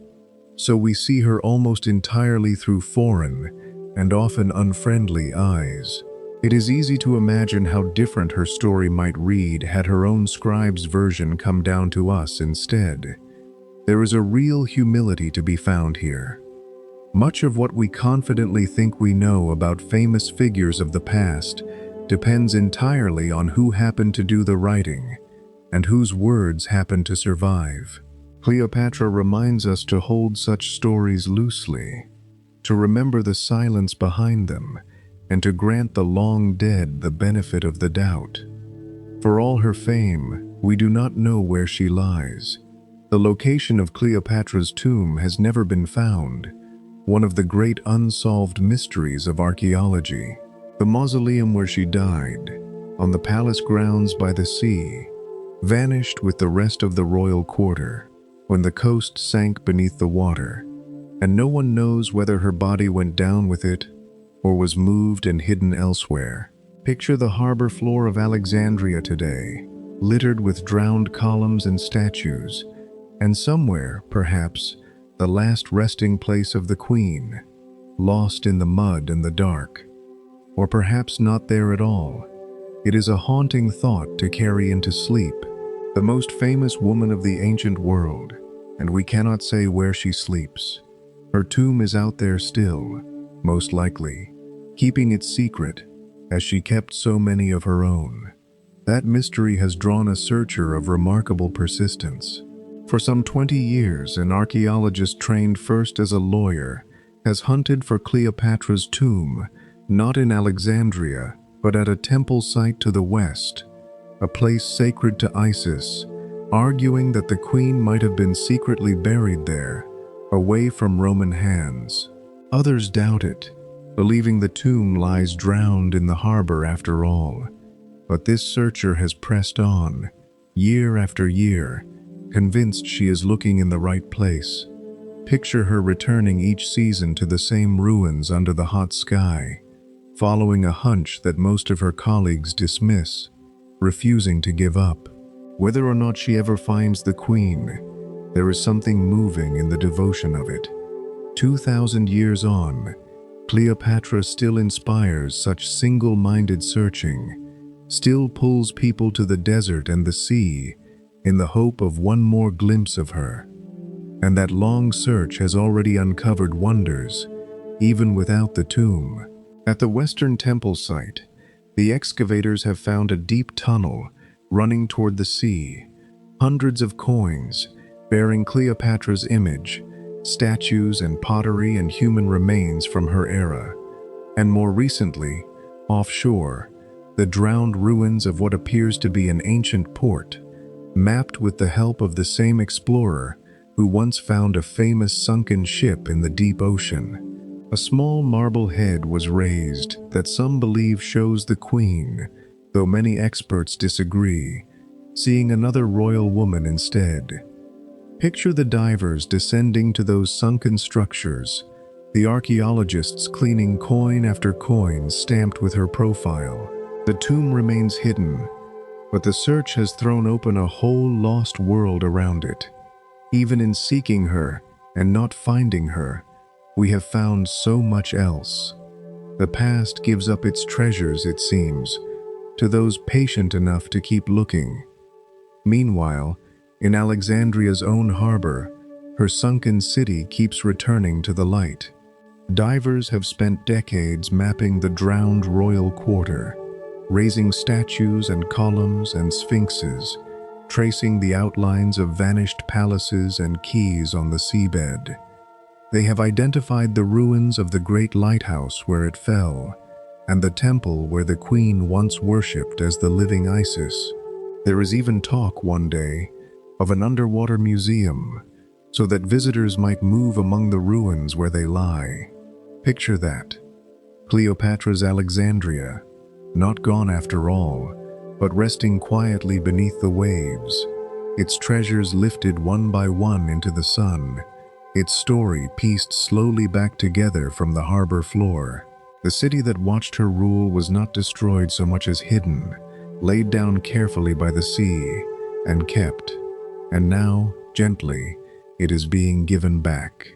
So we see her almost entirely through foreign and often unfriendly eyes. It is easy to imagine how different her story might read had her own scribe's version come down to us instead. There is a real humility to be found here. Much of what we confidently think we know about famous figures of the past depends entirely on who happened to do the writing and whose words happened to survive. Cleopatra reminds us to hold such stories loosely, to remember the silence behind them, and to grant the long dead the benefit of the doubt. For all her fame, we do not know where she lies. The location of Cleopatra's tomb has never been found, one of the great unsolved mysteries of archaeology. The mausoleum where she died, on the palace grounds by the sea, vanished with the rest of the royal quarter when the coast sank beneath the water, and no one knows whether her body went down with it or was moved and hidden elsewhere. Picture the harbor floor of Alexandria today, littered with drowned columns and statues, and somewhere, perhaps, the last resting place of the queen, lost in the mud and the dark. Or perhaps not there at all. It is a haunting thought to carry into sleep. The most famous woman of the ancient world, and we cannot say where she sleeps. Her tomb is out there still, most likely, keeping its secret, as she kept so many of her own. That mystery has drawn a searcher of remarkable persistence. For some 20 years, an archaeologist trained first as a lawyer has hunted for Cleopatra's tomb, not in Alexandria, but at a temple site to the west, a place sacred to Isis, arguing that the queen might have been secretly buried there, away from Roman hands. Others doubt it, believing the tomb lies drowned in the harbor after all. But this searcher has pressed on, year after year, convinced she is looking in the right place. Picture her returning each season to the same ruins under the hot sky, following a hunch that most of her colleagues dismiss, refusing to give up. Whether or not she ever finds the queen, there is something moving in the devotion of it. 2,000 years on, Cleopatra still inspires such single-minded searching, still pulls people to the desert and the sea in the hope of one more glimpse of her. And that long search has already uncovered wonders, even without the tomb. At the Western Temple site, the excavators have found a deep tunnel running toward the sea, hundreds of coins bearing Cleopatra's image, statues and pottery and human remains from her era, and more recently, offshore, the drowned ruins of what appears to be an ancient port, mapped with the help of the same explorer who once found a famous sunken ship in the deep ocean. A small marble head was raised that some believe shows the queen, though many experts disagree, seeing another royal woman instead. Picture the divers descending to those sunken structures, the archaeologists cleaning coin after coin stamped with her profile. The tomb remains hidden, but the search has thrown open a whole lost world around it. Even in seeking her and not finding her, we have found so much else. The past gives up its treasures, it seems, to those patient enough to keep looking. Meanwhile, in Alexandria's own harbor, her sunken city keeps returning to the light. Divers have spent decades mapping the drowned royal quarter, raising statues and columns and sphinxes, tracing the outlines of vanished palaces and quays on the seabed. They have identified the ruins of the great lighthouse where it fell, and the temple where the queen once worshipped as the living Isis. There is even talk one day of an underwater museum, so that visitors might move among the ruins where they lie. Picture that. Cleopatra's Alexandria, not gone after all, but resting quietly beneath the waves, its treasures lifted one by one into the sun, its story pieced slowly back together from the harbor floor. The city that watched her rule was not destroyed so much as hidden, laid down carefully by the sea, and kept. And now, gently, it is being given back.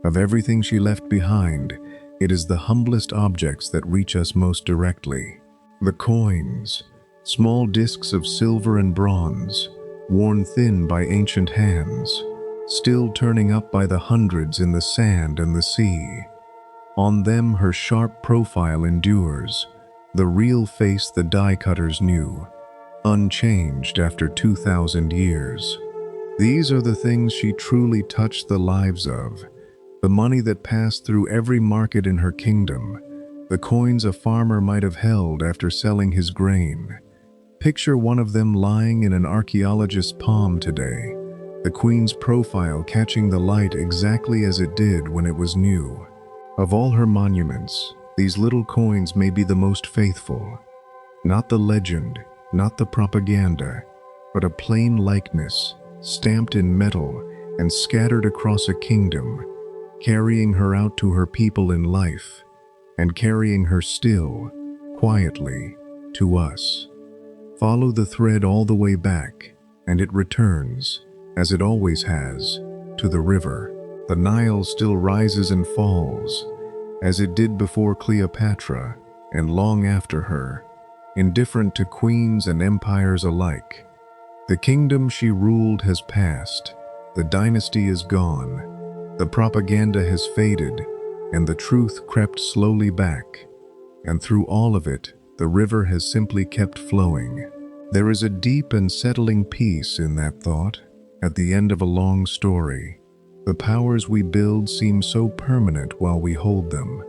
Of everything she left behind, it is the humblest objects that reach us most directly. The coins, small discs of silver and bronze, worn thin by ancient hands, still turning up by the hundreds in the sand and the sea. On them her sharp profile endures, the real face the die cutters knew, unchanged after 2,000 years. These are the things she truly touched the lives of, the money that passed through every market in her kingdom, the coins a farmer might have held after selling his grain. Picture one of them lying in an archaeologist's palm today, the queen's profile catching the light exactly as it did when it was new. Of all her monuments, these little coins may be the most faithful. Not the legend, not the propaganda, but a plain likeness, stamped in metal and scattered across a kingdom, carrying her out to her people in life, and carrying her still, quietly, to us. Follow the thread all the way back, and it returns, as it always has, to the river. The Nile still rises and falls, as it did before Cleopatra and long after her, indifferent to queens and empires alike. The kingdom she ruled has passed, the dynasty is gone, the propaganda has faded, and the truth crept slowly back. And through all of it, the river has simply kept flowing. There is a deep and settling peace in that thought. At the end of a long story, the powers we build seem so permanent while we hold them,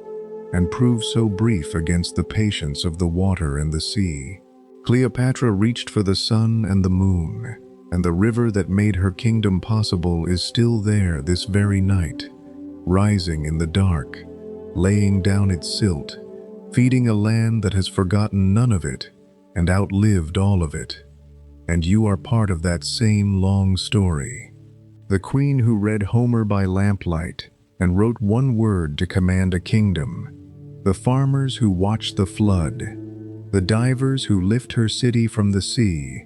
and prove so brief against the patience of the water and the sea. Cleopatra reached for the sun and the moon, and the river that made her kingdom possible is still there this very night, rising in the dark, laying down its silt, feeding a land that has forgotten none of it and outlived all of it. And you are part of that same long story. The queen who read Homer by lamplight and wrote one word to command a kingdom. The farmers who watched the flood. The divers who lift her city from the sea.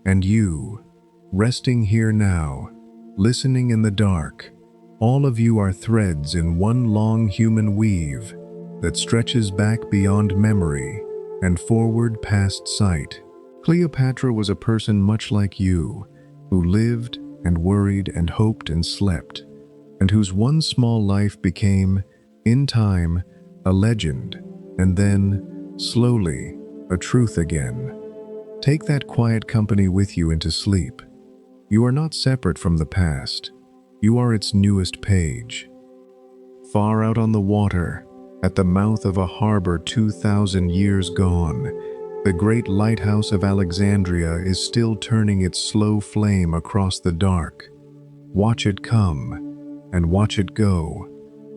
And you, resting here now, listening in the dark. All of you are threads in one long human weave that stretches back beyond memory and forward past sight. Cleopatra was a person much like you, who lived and worried and hoped and slept, and whose one small life became, in time, a legend, and then, slowly, a truth again. Take that quiet company with you into sleep. You are not separate from the past. You are its newest page. Far out on the water, at the mouth of a harbor 2,000 years gone, the great lighthouse of Alexandria is still turning its slow flame across the dark. Watch it come, and watch it go,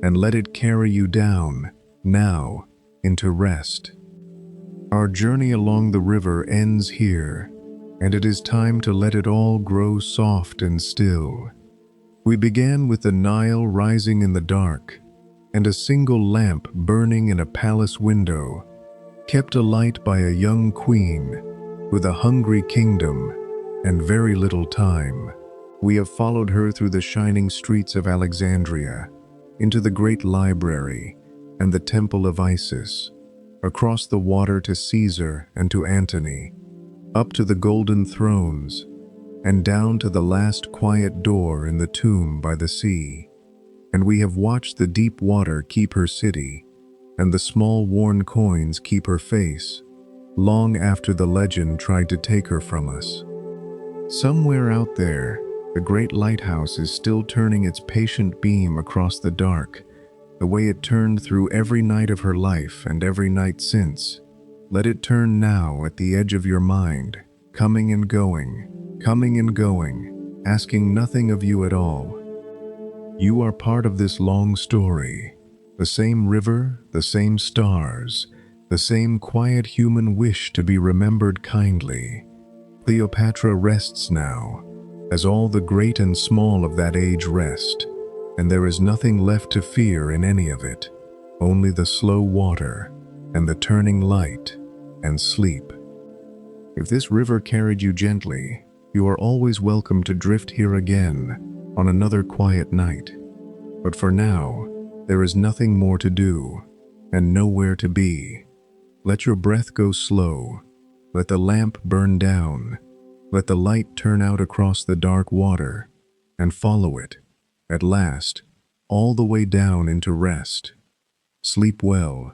and let it carry you down, now, into rest. Our journey along the river ends here, and it is time to let it all grow soft and still. We began with the Nile rising in the dark, and a single lamp burning in a palace window, kept alight by a young queen with a hungry kingdom and very little time. We have followed her through the shining streets of Alexandria, into the great library and the temple of Isis, across the water to Caesar and to Antony, up to the golden thrones, and down to the last quiet door in the tomb by the sea. And we have watched the deep water keep her city, and the small worn coins keep her face, long after the legend tried to take her from us. Somewhere out there, the great lighthouse is still turning its patient beam across the dark, the way it turned through every night of her life and every night since. Let it turn now at the edge of your mind, coming and going, asking nothing of you at all. You are part of this long story. The same river, the same stars, the same quiet human wish to be remembered kindly. Cleopatra rests now, as all the great and small of that age rest, and there is nothing left to fear in any of it, only the slow water and the turning light and sleep. If this river carried you gently, you are always welcome to drift here again on another quiet night. But for now, there is nothing more to do, and nowhere to be. Let your breath go slow. Let the lamp burn down. Let the light turn out across the dark water, and follow it, at last, all the way down into rest. Sleep well,